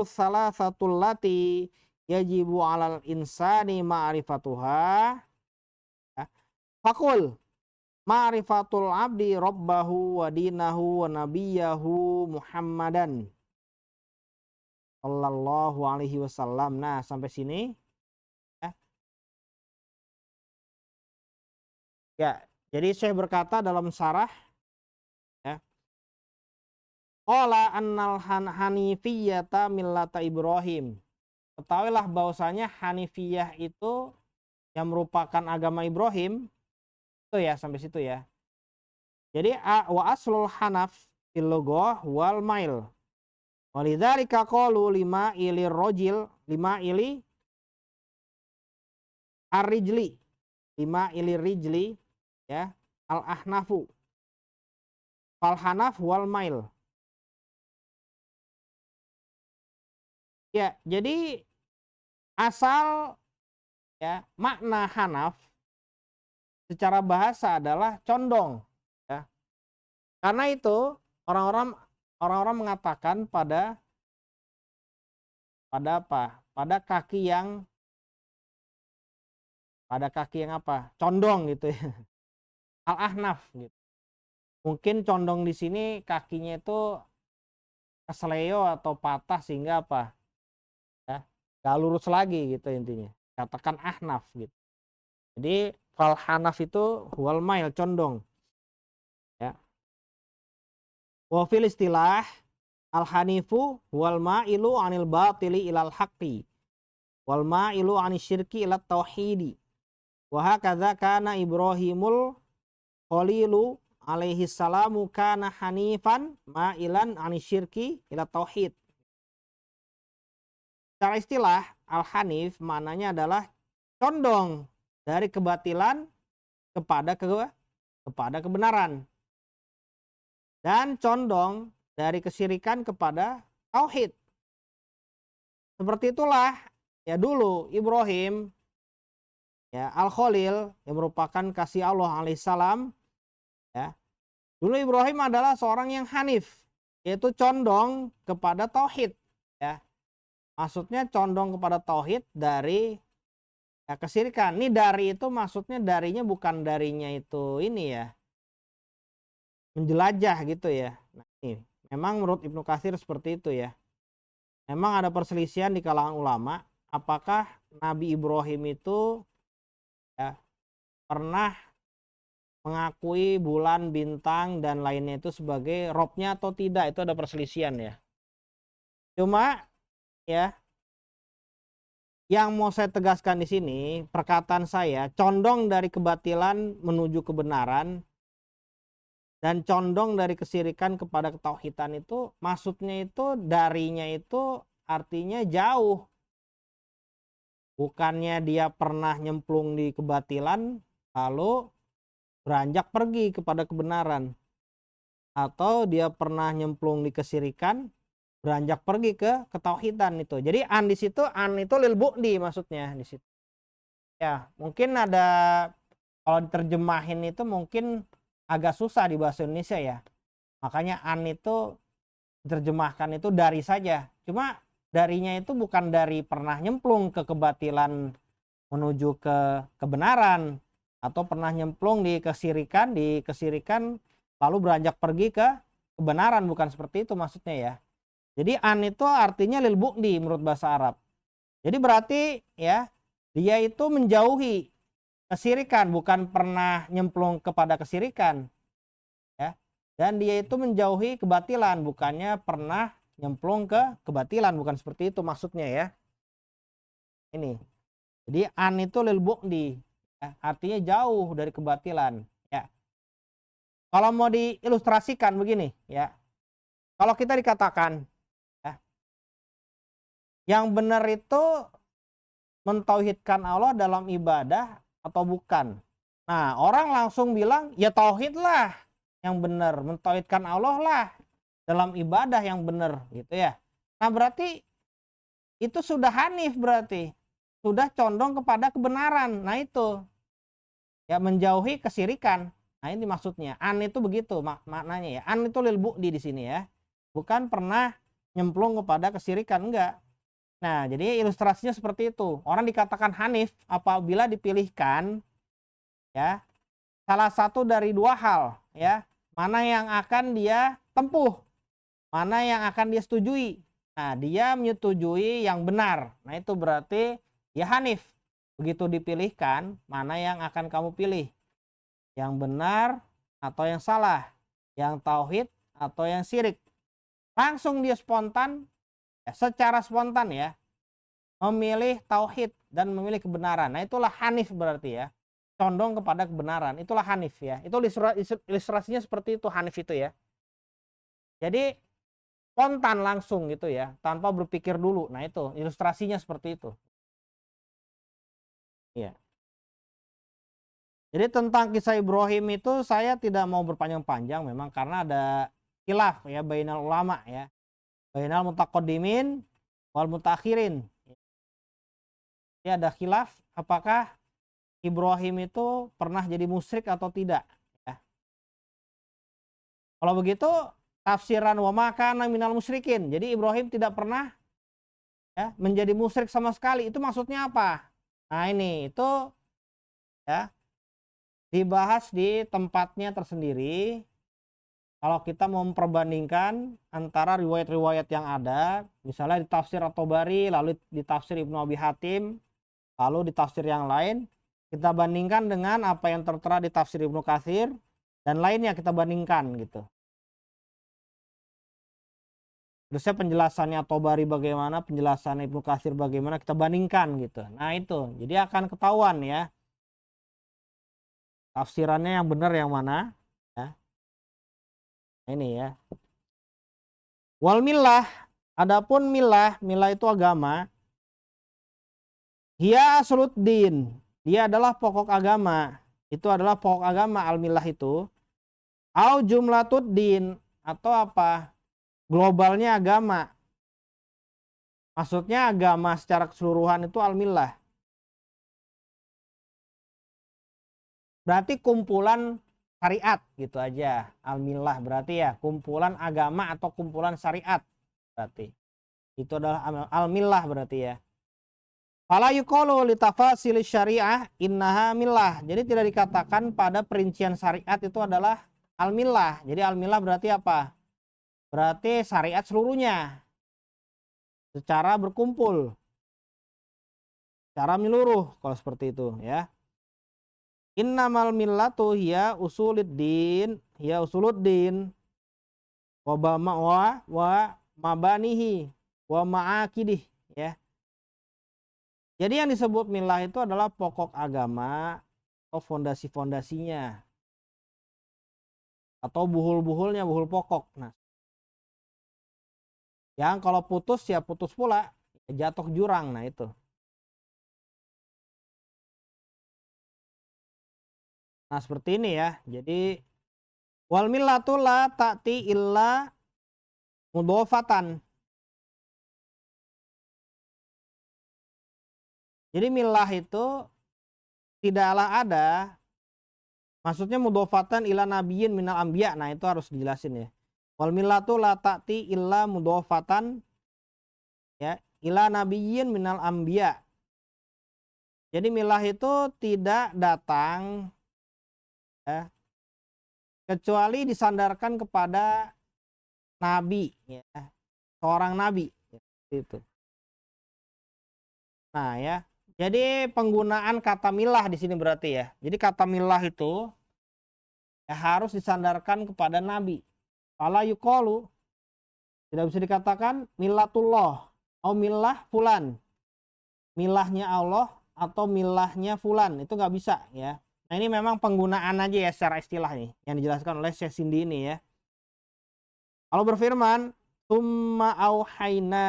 salasatul lati yajibu 'alal insani ma'rifatuha, ya, faqul ma'rifatul abdi rabbahu wa dinahu wa nabiyahu Muhammadan sallallahu alaihi wasallam. Nah, sampai sini ya. Ya, jadi saya berkata dalam syarah, ya, qala annal hanifiyyata millata Ibrahim. Ketahuilah bahwasanya Hanifiyah itu yang merupakan agama Ibrahim. Itu ya, sampai situ ya. Jadi wa aslul hanaf fil lughah wal mail. Walidzalika qalu lima ili rojil, lima ili ar-rijli, lima ili rijli, ya, al-ahnafu fal hanaf wal mail. Ya, jadi asal, ya, makna hanaf secara bahasa adalah condong, ya. Karena itu orang-orang mengatakan pada apa? Pada kaki yang apa? Condong gitu ya. Al-ahnaf gitu. Mungkin condong di sini kakinya itu kesleo atau patah sehingga apa? Ya, gak lurus lagi gitu intinya. Katakan ahnaf gitu. Jadi fal hanaf itu wal mail, condong. Ya. Wa fil istilah al hanifu wal ma'ilu anil batili ilal haqqi wal ma'ilu anis syirki ilat tauhidi. Wa hakadza kana Ibrahimul Khalilu alaihi salamu kana hanifan ma'ilan anis syirki ilat tauhid. Secara istilah al-hanif maknanya adalah condong dari kebatilan kepada kebenaran dan condong dari kesyirikan kepada tauhid. Seperti itulah ya dulu Ibrahim, ya, Al-Khalil yang merupakan kasih Allah alaihissalam, ya. Dulu Ibrahim adalah seorang yang hanif, yaitu condong kepada tauhid, ya. Maksudnya condong kepada tauhid dari, ya, kesyirikan. Ini dari itu maksudnya darinya bukan darinya itu ini ya, menjelajah gitu ya. Nah, ini memang menurut Ibnu Katsir seperti itu ya. Memang ada perselisihan di kalangan ulama apakah Nabi Ibrahim itu, ya, pernah mengakui bulan, bintang dan lainnya itu sebagai robnya atau tidak. Itu ada perselisihan ya. Cuma ya, yang mau saya tegaskan di sini, perkataan saya condong dari kebatilan menuju kebenaran dan condong dari kesyirikan kepada ketauhidan itu maksudnya itu darinya itu artinya jauh. Bukannya dia pernah nyemplung di kebatilan lalu beranjak pergi kepada kebenaran, atau dia pernah nyemplung di kesyirikan beranjak pergi ke ketauhidan itu. Jadi an di situ, an itu lil bu'di maksudnya di situ. Ya, mungkin ada kalau diterjemahin itu mungkin agak susah di bahasa Indonesia ya. Makanya an itu diterjemahkan itu dari saja. Cuma darinya itu bukan dari pernah nyemplung ke kebatilan menuju ke kebenaran atau pernah nyemplung di kesirikan lalu beranjak pergi ke kebenaran, bukan seperti itu maksudnya ya. Jadi an itu artinya lil bu'di menurut bahasa Arab. Jadi berarti ya dia itu menjauhi kesirikan, bukan pernah nyemplung kepada kesirikan, ya. Dan dia itu menjauhi kebatilan, bukannya pernah nyemplung ke kebatilan, bukan seperti itu maksudnya ya. Ini. Jadi an itu lil bu'di, ya, artinya jauh dari kebatilan, ya. Kalau mau diilustrasikan begini, ya. Kalau kita dikatakan, ya, Yang benar itu mentauhidkan Allah dalam ibadah atau bukan? Nah, orang langsung bilang, ya tauhid lah yang benar, mentauhidkan Allah lah dalam ibadah yang benar, gitu ya. Nah, berarti itu sudah hanif berarti. Sudah condong kepada kebenaran. Nah, itu ya menjauhi kesyirikan. Nah, ini maksudnya. An itu begitu maknanya ya. An itu lil bu'di di sini ya. Bukan pernah nyemplung kepada kesyirikan, enggak. Nah, jadi ilustrasinya seperti itu. Orang dikatakan hanif apabila dipilihkan ya salah satu dari dua hal ya. Mana yang akan dia tempuh, mana yang akan dia setujui. Nah, dia menyetujui yang benar. Nah, itu berarti ya hanif. Begitu dipilihkan, mana yang akan kamu pilih? Yang benar atau yang salah? Yang tauhid atau yang syirik? Langsung dia spontan, ya, secara spontan ya, memilih tauhid dan memilih kebenaran. Nah, itulah hanif berarti ya. Condong kepada kebenaran. Itulah hanif ya. Itu ilustrasinya seperti itu hanif itu ya. Jadi spontan langsung gitu ya, tanpa berpikir dulu. Nah, itu ilustrasinya seperti itu. Iya. Jadi tentang kisah Ibrahim itu saya tidak mau berpanjang-panjang memang karena ada khilaf ya bainal ulama ya. Bainal mutaqaddimin wal mutakhirin. Ya ada khilaf apakah Ibrahim itu pernah jadi musyrik atau tidak ya. Kalau begitu tafsiran wa ma kana minal musyrikin. Jadi Ibrahim tidak pernah ya menjadi musyrik sama sekali. Itu maksudnya apa? Nah, ini itu ya dibahas di tempatnya tersendiri. Kalau kita mau memperbandingkan antara riwayat-riwayat yang ada, misalnya di tafsir At-Tabari, lalu di tafsir Ibnu Abi Hatim, lalu di tafsir yang lain, kita bandingkan dengan apa yang tertera di tafsir Ibnu Katsir dan lainnya kita bandingkan gitu. Terusnya penjelasannya At-Tabari bagaimana, penjelasan Ibnu Katsir bagaimana, kita bandingkan gitu. Nah, itu. Jadi akan ketahuan ya tafsirannya yang benar yang mana ya. Ini ya. Wal millah, adapun millah itu agama. Hiya asluddin, dia adalah pokok agama. Itu adalah pokok agama al-millah itu. Au jumlatuddin, atau apa? Globalnya agama. Maksudnya agama secara keseluruhan itu al-millah. Berarti kumpulan syariat gitu aja. Al-millah berarti ya kumpulan agama atau kumpulan syariat. Berarti itu adalah al-millah berarti ya. Fala yuqalu li tafasil syariah innaha millah. Jadi tidak dikatakan pada perincian syariat itu adalah al-millah. Jadi al-millah berarti apa? Berarti syariat seluruhnya secara berkumpul, secara menyeluruh kalau seperti itu ya. Innamal millatu hiya usuluddin, wa mabanihi wa ma'akidih ya. Jadi yang disebut millah itu adalah pokok agama atau fondasi-fondasinya atau buhul-buhulnya, buhul pokok. Nah, yang kalau putus ya putus pula, jatuh jurang. Nah, itu. Nah, seperti ini ya. Jadi wal millatu la ta'ti illa mudhofatan. Jadi millah itu tidaklah ada, maksudnya mudhofatan ila nabiyyin minal anbiya. Nah, itu harus dijelasin ya. Wal millatu la ta'ti illa mudhofatan ya ila nabiyyin minal anbiya. Jadi millah itu tidak datang ya, kecuali disandarkan kepada nabi ya, seorang nabi ya, itu. Nah ya, jadi penggunaan kata millah di sini berarti ya. Jadi kata millah itu ya harus disandarkan kepada nabi. Fala yuqalu, tidak bisa dikatakan millatullah atau millah fulan. Milahnya Allah atau milahnya fulan, itu nggak bisa ya. Nah, ini memang penggunaan aja ya secara istilah nih yang dijelaskan oleh Syekh Sindi ini ya. Allah berfirman, Tsumma auhayna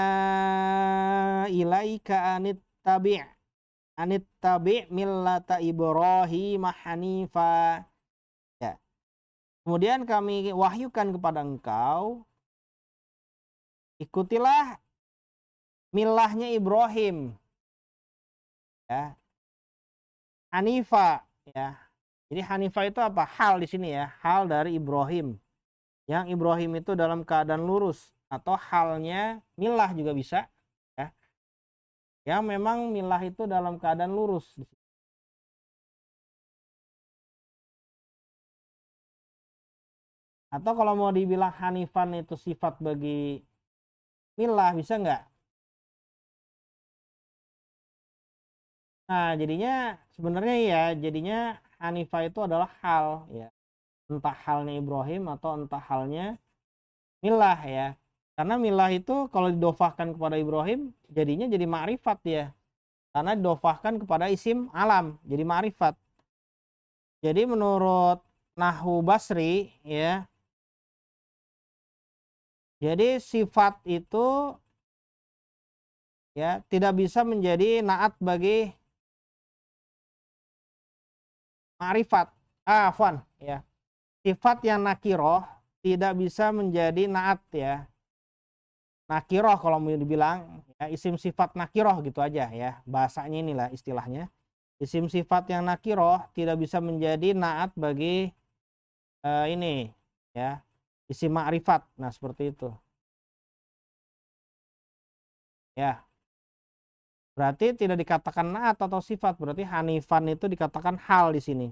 ilaika anittabi' millata Ibrahim hanifa. Ya. Kemudian kami wahyukan kepada engkau, ikutilah milahnya Ibrahim, ya. Hanifa, ya. Jadi Hanifa itu apa? Hal di sini ya, hal dari Ibrahim. Yang Ibrahim itu dalam keadaan lurus, atau halnya milah juga bisa, ya. Yang memang milah itu dalam keadaan lurus. Atau kalau mau dibilang Hanifan itu sifat bagi milah, bisa nggak? Nah, jadinya sebenarnya ya, jadinya Hanifah itu adalah hal, ya. Entah halnya Ibrahim atau entah halnya milah, ya. Karena milah itu kalau didofahkan kepada Ibrahim, jadinya jadi ma'rifat ya. Karena didofahkan kepada isim alam, jadi ma'rifat. Jadi menurut Nahwu Basri, ya, jadi sifat itu ya tidak bisa menjadi naat bagi ma'rifat. Afwan, ya. Sifat yang nakiroh tidak bisa menjadi naat, ya. Nakiroh kalau mau dibilang, ya, isim sifat nakiroh gitu aja ya. Bahasanya inilah istilahnya. Isim sifat yang nakiroh tidak bisa menjadi naat bagi ini ya, isim ma'rifat. Nah, seperti itu. Ya. Berarti tidak dikatakan naat atau sifat, berarti hanifan itu dikatakan hal di sini.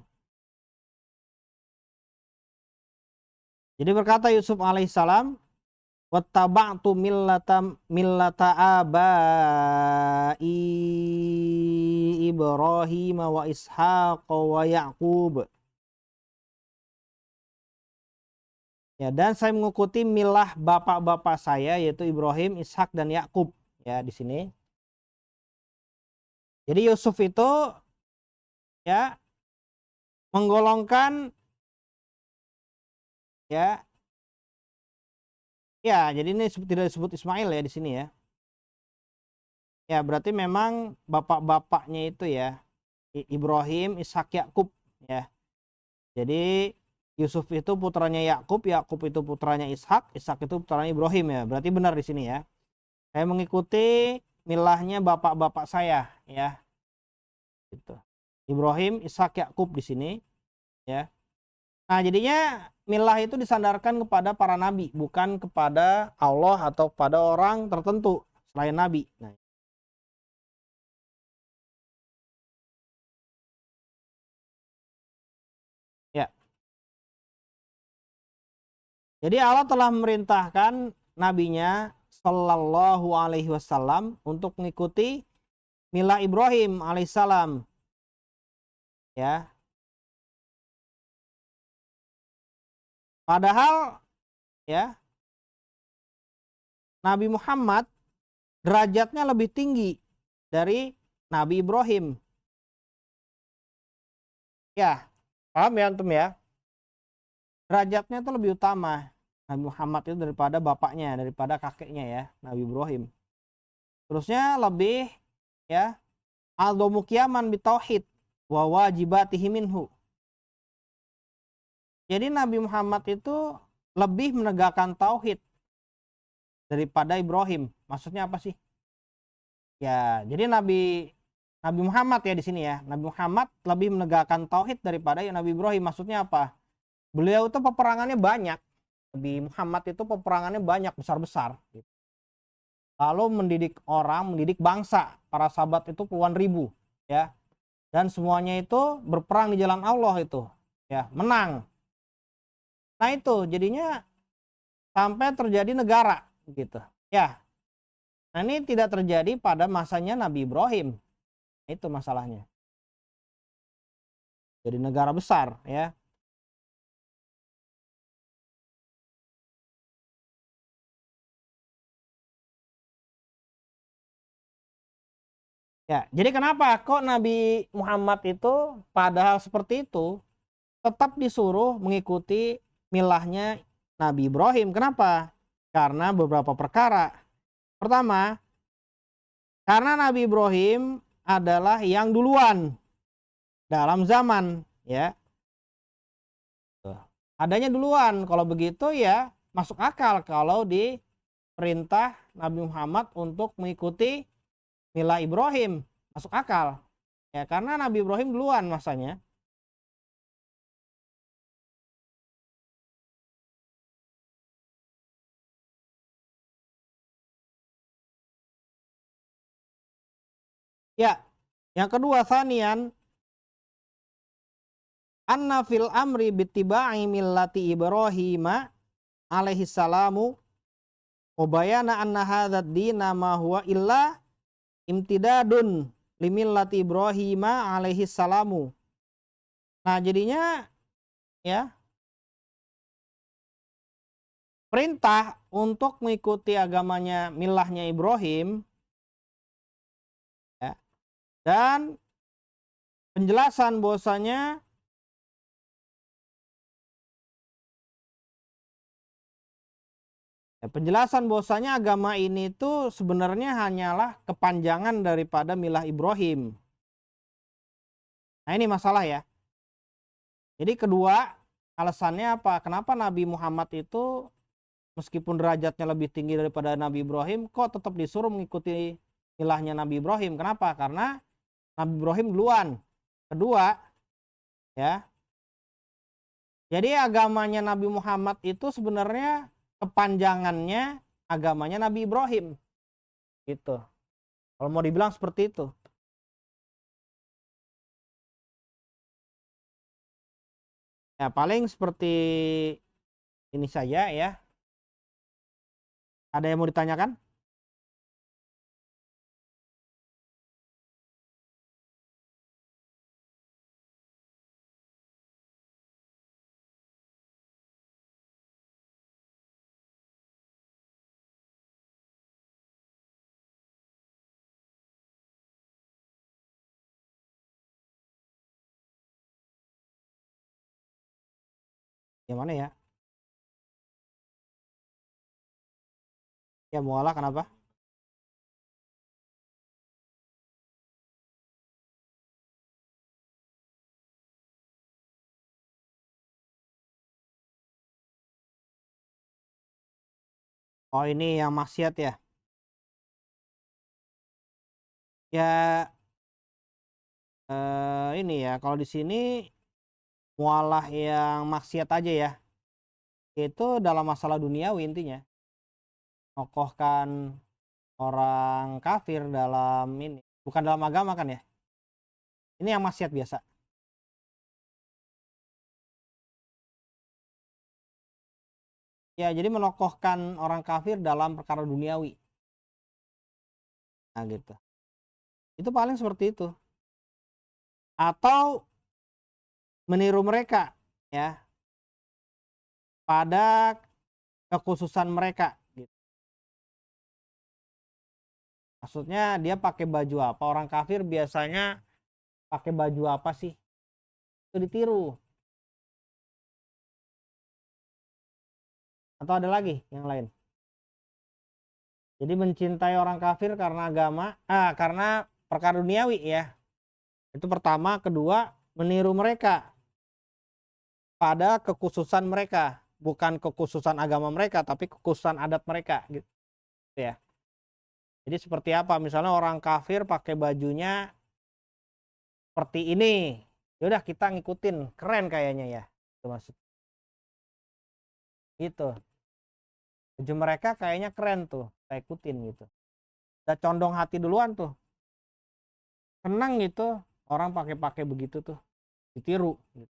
Jadi berkata Yusuf alaihissalam, wattaba'tu millata abai Ibrahim wa Ishaq wa Yaqub. Ya, dan saya mengikuti milah bapak-bapak saya yaitu Ibrahim, Ishak dan Yakub, ya di sini. Jadi Yusuf itu ya menggolongkan ya, ya, jadi ini tidak disebut Ismail ya di sini ya. Ya, berarti memang bapak-bapaknya itu ya Ibrahim, Ishak, Yakub ya. Jadi Yusuf itu putranya Yakub, Yakub itu putranya Ishak, Ishak itu putranya Ibrahim ya. Berarti benar di sini ya. Saya mengikuti milahnya bapak-bapak saya ya. Gitu. Ibrahim, Ishak, Yakub di sini ya. Nah, jadinya milah itu disandarkan kepada para nabi, bukan kepada Allah atau pada orang tertentu selain nabi. Nah, ya. Jadi Allah telah memerintahkan nabinya Shallallahu alaihi wasallam untuk mengikuti milah Ibrahim alaihissalam. Ya. Padahal ya, Nabi Muhammad derajatnya lebih tinggi dari Nabi Ibrahim. Ya, paham ya antum ya? Derajatnya itu lebih utama Nabi Muhammad itu daripada bapaknya, daripada kakeknya ya, Nabi Ibrahim. Terusnya lebih ya, aldomu qiyaman bitauhid wa wajibatihi minhu. Jadi Nabi Muhammad itu lebih menegakkan tauhid daripada Ibrahim. Maksudnya apa sih? Ya, jadi Nabi Muhammad ya di sini ya. Nabi Muhammad lebih menegakkan tauhid daripada Nabi Ibrahim. Maksudnya apa? Beliau itu peperangannya banyak. Nabi Muhammad itu peperangannya banyak, besar-besar. Lalu mendidik orang, mendidik bangsa. Para sahabat itu puluhan ribu, ya. Dan semuanya itu berperang di jalan Allah itu, ya, menang. Nah itu jadinya sampai terjadi negara, gitu. Ya. Nah ini tidak terjadi pada masanya Nabi Ibrahim. Itu masalahnya. Jadi negara besar, ya. Ya, jadi kenapa kok Nabi Muhammad itu padahal seperti itu tetap disuruh mengikuti milahnya Nabi Ibrahim? Kenapa? Karena beberapa perkara. Pertama, karena Nabi Ibrahim adalah yang duluan dalam zaman, ya. Adanya duluan. Kalau begitu ya masuk akal kalau diperintah Nabi Muhammad untuk mengikuti mila Ibrahim. Masuk akal. Ya, karena Nabi Ibrahim duluan masanya. Ya, yang kedua sanian anna fil amri bittiba'i millati Ibrahim alaihi salamu ubayana anna hadzal dina ma huwa illa imtidadun limillati Ibrahim alaihi salamu. Nah, jadinya ya perintah untuk mengikuti agamanya milahnya Ibrahim, ya, dan penjelasan bahwasanya agama ini itu sebenarnya hanyalah kepanjangan daripada milah Ibrahim. Nah, ini masalah ya. Jadi kedua, alasannya apa? Kenapa Nabi Muhammad itu meskipun derajatnya lebih tinggi daripada Nabi Ibrahim, kok tetap disuruh mengikuti milahnya Nabi Ibrahim? Kenapa? Karena Nabi Ibrahim duluan. Kedua, ya. Jadi agamanya Nabi Muhammad itu sebenarnya kepanjangannya agamanya Nabi Ibrahim. Gitu. Kalau mau dibilang seperti itu. Ya, paling seperti ini saja ya. Ada yang mau ditanyakan? Yang mana ya? Ya, mualah kenapa? Oh, ini yang maksiat ya. Ya, ini ya, kalau di sini mualah yang maksiat aja ya. Itu dalam masalah duniawi intinya. Nokohkan orang kafir dalam ini. Bukan dalam agama kan ya. Ini yang maksiat biasa. Ya, jadi menokohkan orang kafir dalam perkara duniawi. Nah, gitu. Itu paling seperti itu. Atau meniru mereka ya pada kekhususan mereka gitu. Maksudnya dia pakai baju apa? Orang kafir biasanya pakai baju apa sih? Itu ditiru. Atau ada lagi yang lain? Jadi mencintai orang kafir karena agama, karena perkara duniawi ya. Itu pertama, kedua meniru mereka pada kekhususan mereka, bukan kekhususan agama mereka tapi kekhususan adat mereka gitu ya. Jadi seperti apa? Misalnya orang kafir pakai bajunya seperti ini. Ya udah kita ngikutin, keren kayaknya ya. Itu maksud. Gitu. Baju mereka kayaknya keren tuh, kita ikutin gitu. Udah condong hati duluan tuh. Senang gitu orang pakai-pakai begitu tuh. Ditiru gitu.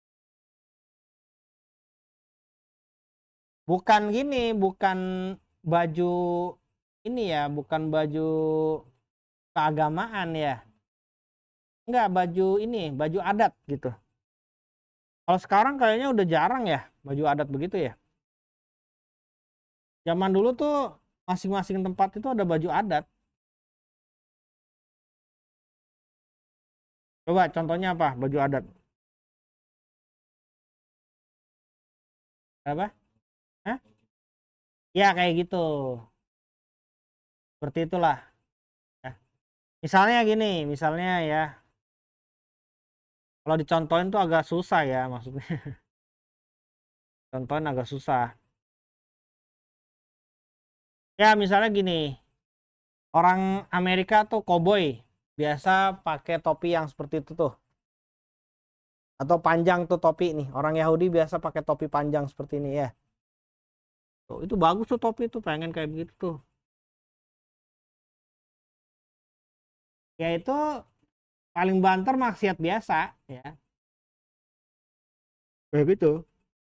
Bukan gini, bukan baju ini ya, bukan baju keagamaan ya. Enggak, baju ini, baju adat gitu. Kalau sekarang kayaknya udah jarang ya baju adat begitu ya. Zaman dulu tuh masing-masing tempat itu ada baju adat. Coba contohnya apa baju adat? Apa? Hah? Ya kayak gitu. Seperti itulah. Ya. Misalnya gini, misalnya ya, kalau dicontohin tuh agak susah ya maksudnya. Contohin agak susah. Ya misalnya gini, orang Amerika tuh koboi biasa pakai topi yang seperti itu tuh. Atau panjang tuh topi nih. Orang Yahudi biasa pakai topi panjang seperti ini ya. Tuh, itu bagus tuh topi tuh, pengen kayak begitu tuh. Ya itu paling banter maksiat biasa ya. Kayak gitu.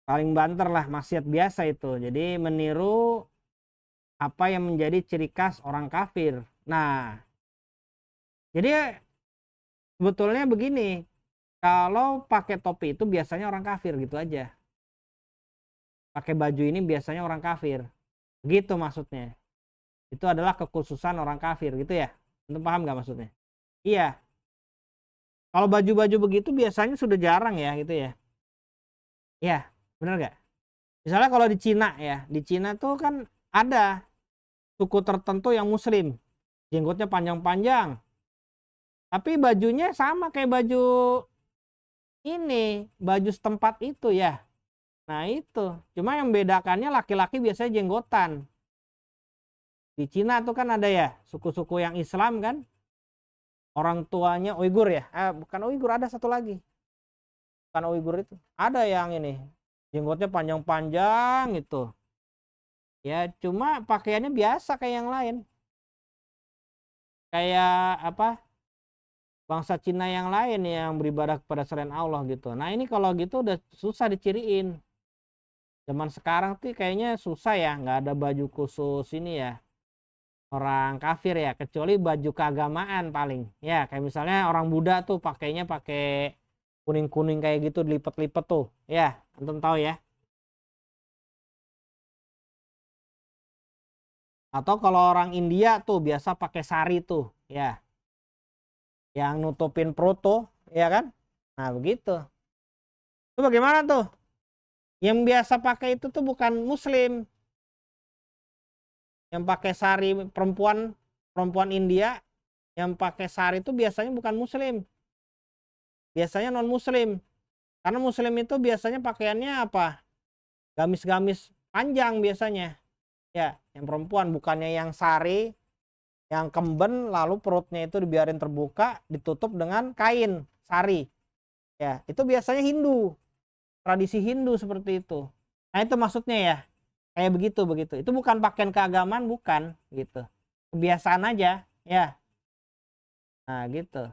Paling banter lah maksiat biasa itu. Jadi meniru apa yang menjadi ciri khas orang kafir. Nah, jadi sebetulnya begini, kalau pakai topi itu biasanya orang kafir gitu aja. Pakai baju ini biasanya orang kafir. Gitu maksudnya. Itu adalah kekhususan orang kafir gitu ya. Untuk paham nggak maksudnya? Iya. Kalau baju-baju begitu biasanya sudah jarang ya gitu ya. Iya, bener nggak? Misalnya kalau di Cina ya, di Cina tuh kan ada suku tertentu yang muslim. Jenggotnya panjang-panjang. Tapi bajunya sama kayak baju ini, baju setempat itu ya. Nah itu, cuma yang bedakannya laki-laki biasanya jenggotan. Di Cina tuh kan ada ya suku-suku yang Islam kan, orang tuanya Uighur ya. Bukan Uighur, ada satu lagi. Bukan Uighur itu. Ada yang ini, jenggotnya panjang-panjang itu. Ya cuma pakaiannya biasa kayak yang lain. Kayak apa? Bangsa Cina yang lain yang beribadah kepada selain Allah gitu. Nah ini kalau gitu udah susah diciriin. Zaman sekarang tuh kayaknya susah ya, nggak ada baju khusus ini ya. Orang kafir ya, kecuali baju keagamaan paling. Ya kayak misalnya orang Buddha tuh pakainya pakai kuning-kuning kayak gitu, dilipet-lipet tuh. Ya, antum tahu ya. Atau kalau orang India tuh biasa pakai sari tuh, ya, yang nutupin perut tuh, ya kan? Nah begitu. Itu bagaimana tuh? Yang biasa pakai itu tuh bukan Muslim. Yang pakai sari perempuan perempuan India yang pakai sari itu biasanya bukan Muslim. Biasanya non Muslim. Karena Muslim itu biasanya pakaiannya apa? Gamis-gamis panjang biasanya. Ya, yang perempuan bukannya yang sari, yang kemben lalu perutnya itu dibiarin terbuka, ditutup dengan kain sari. Ya, itu biasanya Hindu. Tradisi Hindu seperti itu. Nah, itu maksudnya ya. Kayak begitu begitu. Itu bukan pakaian keagamaan, bukan gitu. Kebiasaan aja, ya. Nah, gitu.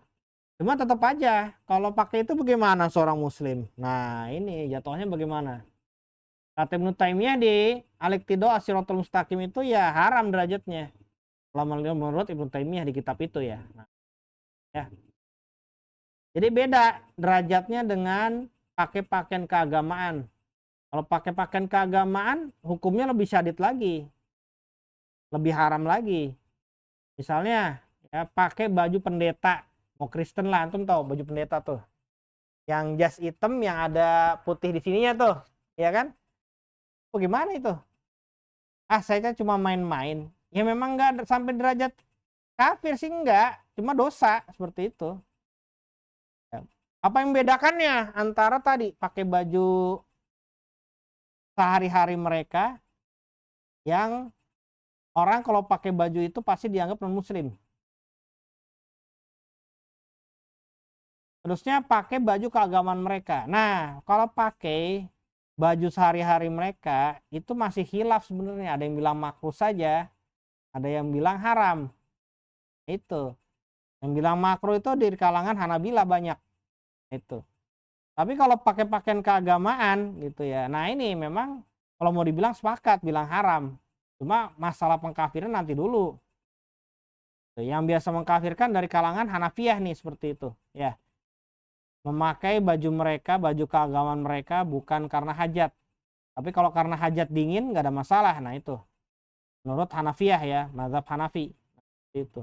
Cuma tetap aja kalau pakai itu bagaimana seorang muslim? Nah, ini jatuhnya bagaimana? Kata Ibnu Taimiyah di Al-Iqtida As-Siratal Mustaqim itu ya haram derajatnya. Kalau menurut Ibnu Taimiyah di kitab itu ya. Nah, ya. Jadi beda derajatnya dengan pakai pakaian keagamaan. Kalau pakai pakaian keagamaan hukumnya lebih syadid lagi, lebih haram lagi. Misalnya ya pakai baju pendeta, mau Kristen lah, antum tahu baju pendeta tuh. Yang jas hitam yang ada putih di sininya tuh, ya kan? Oh gimana itu? Saya kan cuma main-main. Ya memang nggak sampai derajat kafir sih enggak, cuma dosa seperti itu. Ya. Apa yang membedakannya antara tadi pakai baju sehari-hari mereka yang orang kalau pakai baju itu pasti dianggap non muslim. Terusnya pakai baju keagamaan mereka. Nah, kalau pakai baju sehari-hari mereka itu masih khilaf sebenarnya. Ada yang bilang makruh saja, ada yang bilang haram. Itu. Yang bilang makruh itu di kalangan Hanabila banyak. Itu. Tapi kalau pakai pakaian keagamaan gitu ya. Nah, ini memang kalau mau dibilang sepakat bilang haram. Cuma masalah pengkafiran nanti dulu. Yang biasa mengkafirkan dari kalangan Hanafiyah nih seperti itu, ya. Memakai baju mereka, baju keagamaan mereka bukan karena hajat. Tapi kalau karena hajat dingin nggak ada masalah. Nah itu menurut Hanafiyah ya, mazhab Hanafi itu.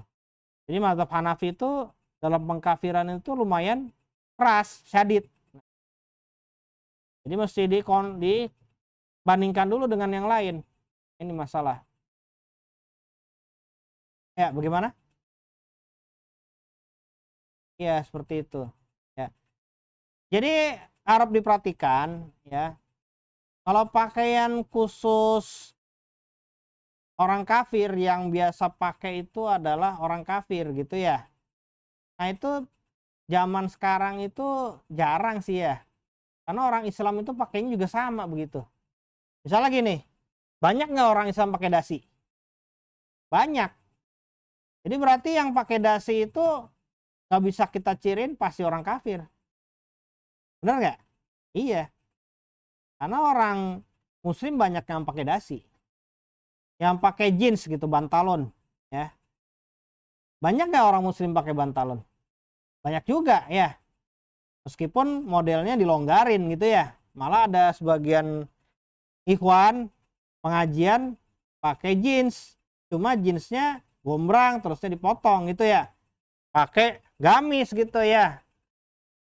Jadi mazhab Hanafi itu dalam pengkafiran itu lumayan keras, syadid. Jadi mesti dibandingkan dulu dengan yang lain. Ini masalah. Ya, bagaimana? Ya, seperti itu. Ya. Jadi harap diperhatikan ya. Kalau pakaian khusus orang kafir yang biasa pakai itu adalah orang kafir gitu ya. Nah, itu zaman sekarang itu jarang sih ya. Karena orang Islam itu pakainya juga sama begitu. Misalnya gini, banyak nggak orang Islam pakai dasi? Banyak. Jadi berarti yang pakai dasi itu nggak bisa kita cirin pasti orang kafir. Benar nggak? Iya. Karena orang Muslim banyak yang pakai dasi. Yang pakai jeans gitu, bantalon. Ya. Banyak nggak orang Muslim pakai bantalon? Banyak juga ya. Meskipun modelnya dilonggarin gitu ya. Malah ada sebagian ikhwan pengajian pakai jeans. Cuma jeansnya gombrang terusnya dipotong gitu ya. Pakai gamis gitu ya.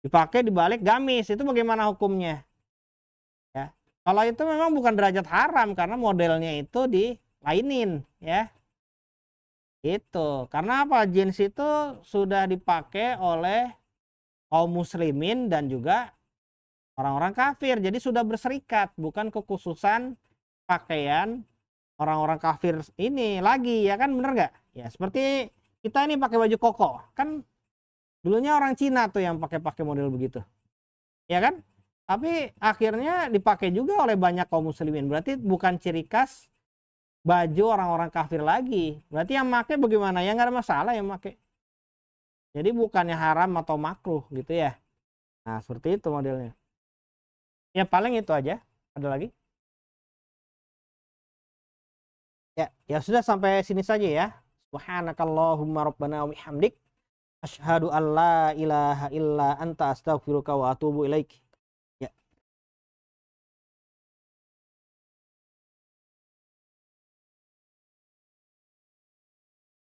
Dipakai dibalik gamis. Itu bagaimana hukumnya? Ya. Kalau itu memang bukan derajat haram karena modelnya itu dilainin ya. Itu. Karena apa? Jeans itu sudah dipakai oleh kaum muslimin dan juga orang-orang kafir. Jadi sudah berserikat, bukan kekhususan pakaian orang-orang kafir ini lagi ya kan, bener nggak? Ya seperti kita ini pakai baju koko kan, dulunya orang Cina tuh yang pakai model begitu, ya kan? Tapi akhirnya dipakai juga oleh banyak kaum muslimin. Berarti bukan ciri khas baju orang-orang kafir lagi. Berarti yang pakai bagaimana? Ya nggak ada masalah yang pakai. Jadi bukannya haram atau makruh gitu ya. Nah seperti itu modelnya. Ya paling itu aja. Ada lagi? Ya sudah sampai sini saja ya. Subhanakallahumma rabbana wa bihamdik asyhadu an la ilaha illa anta astaghfiruka wa atubu ilaik.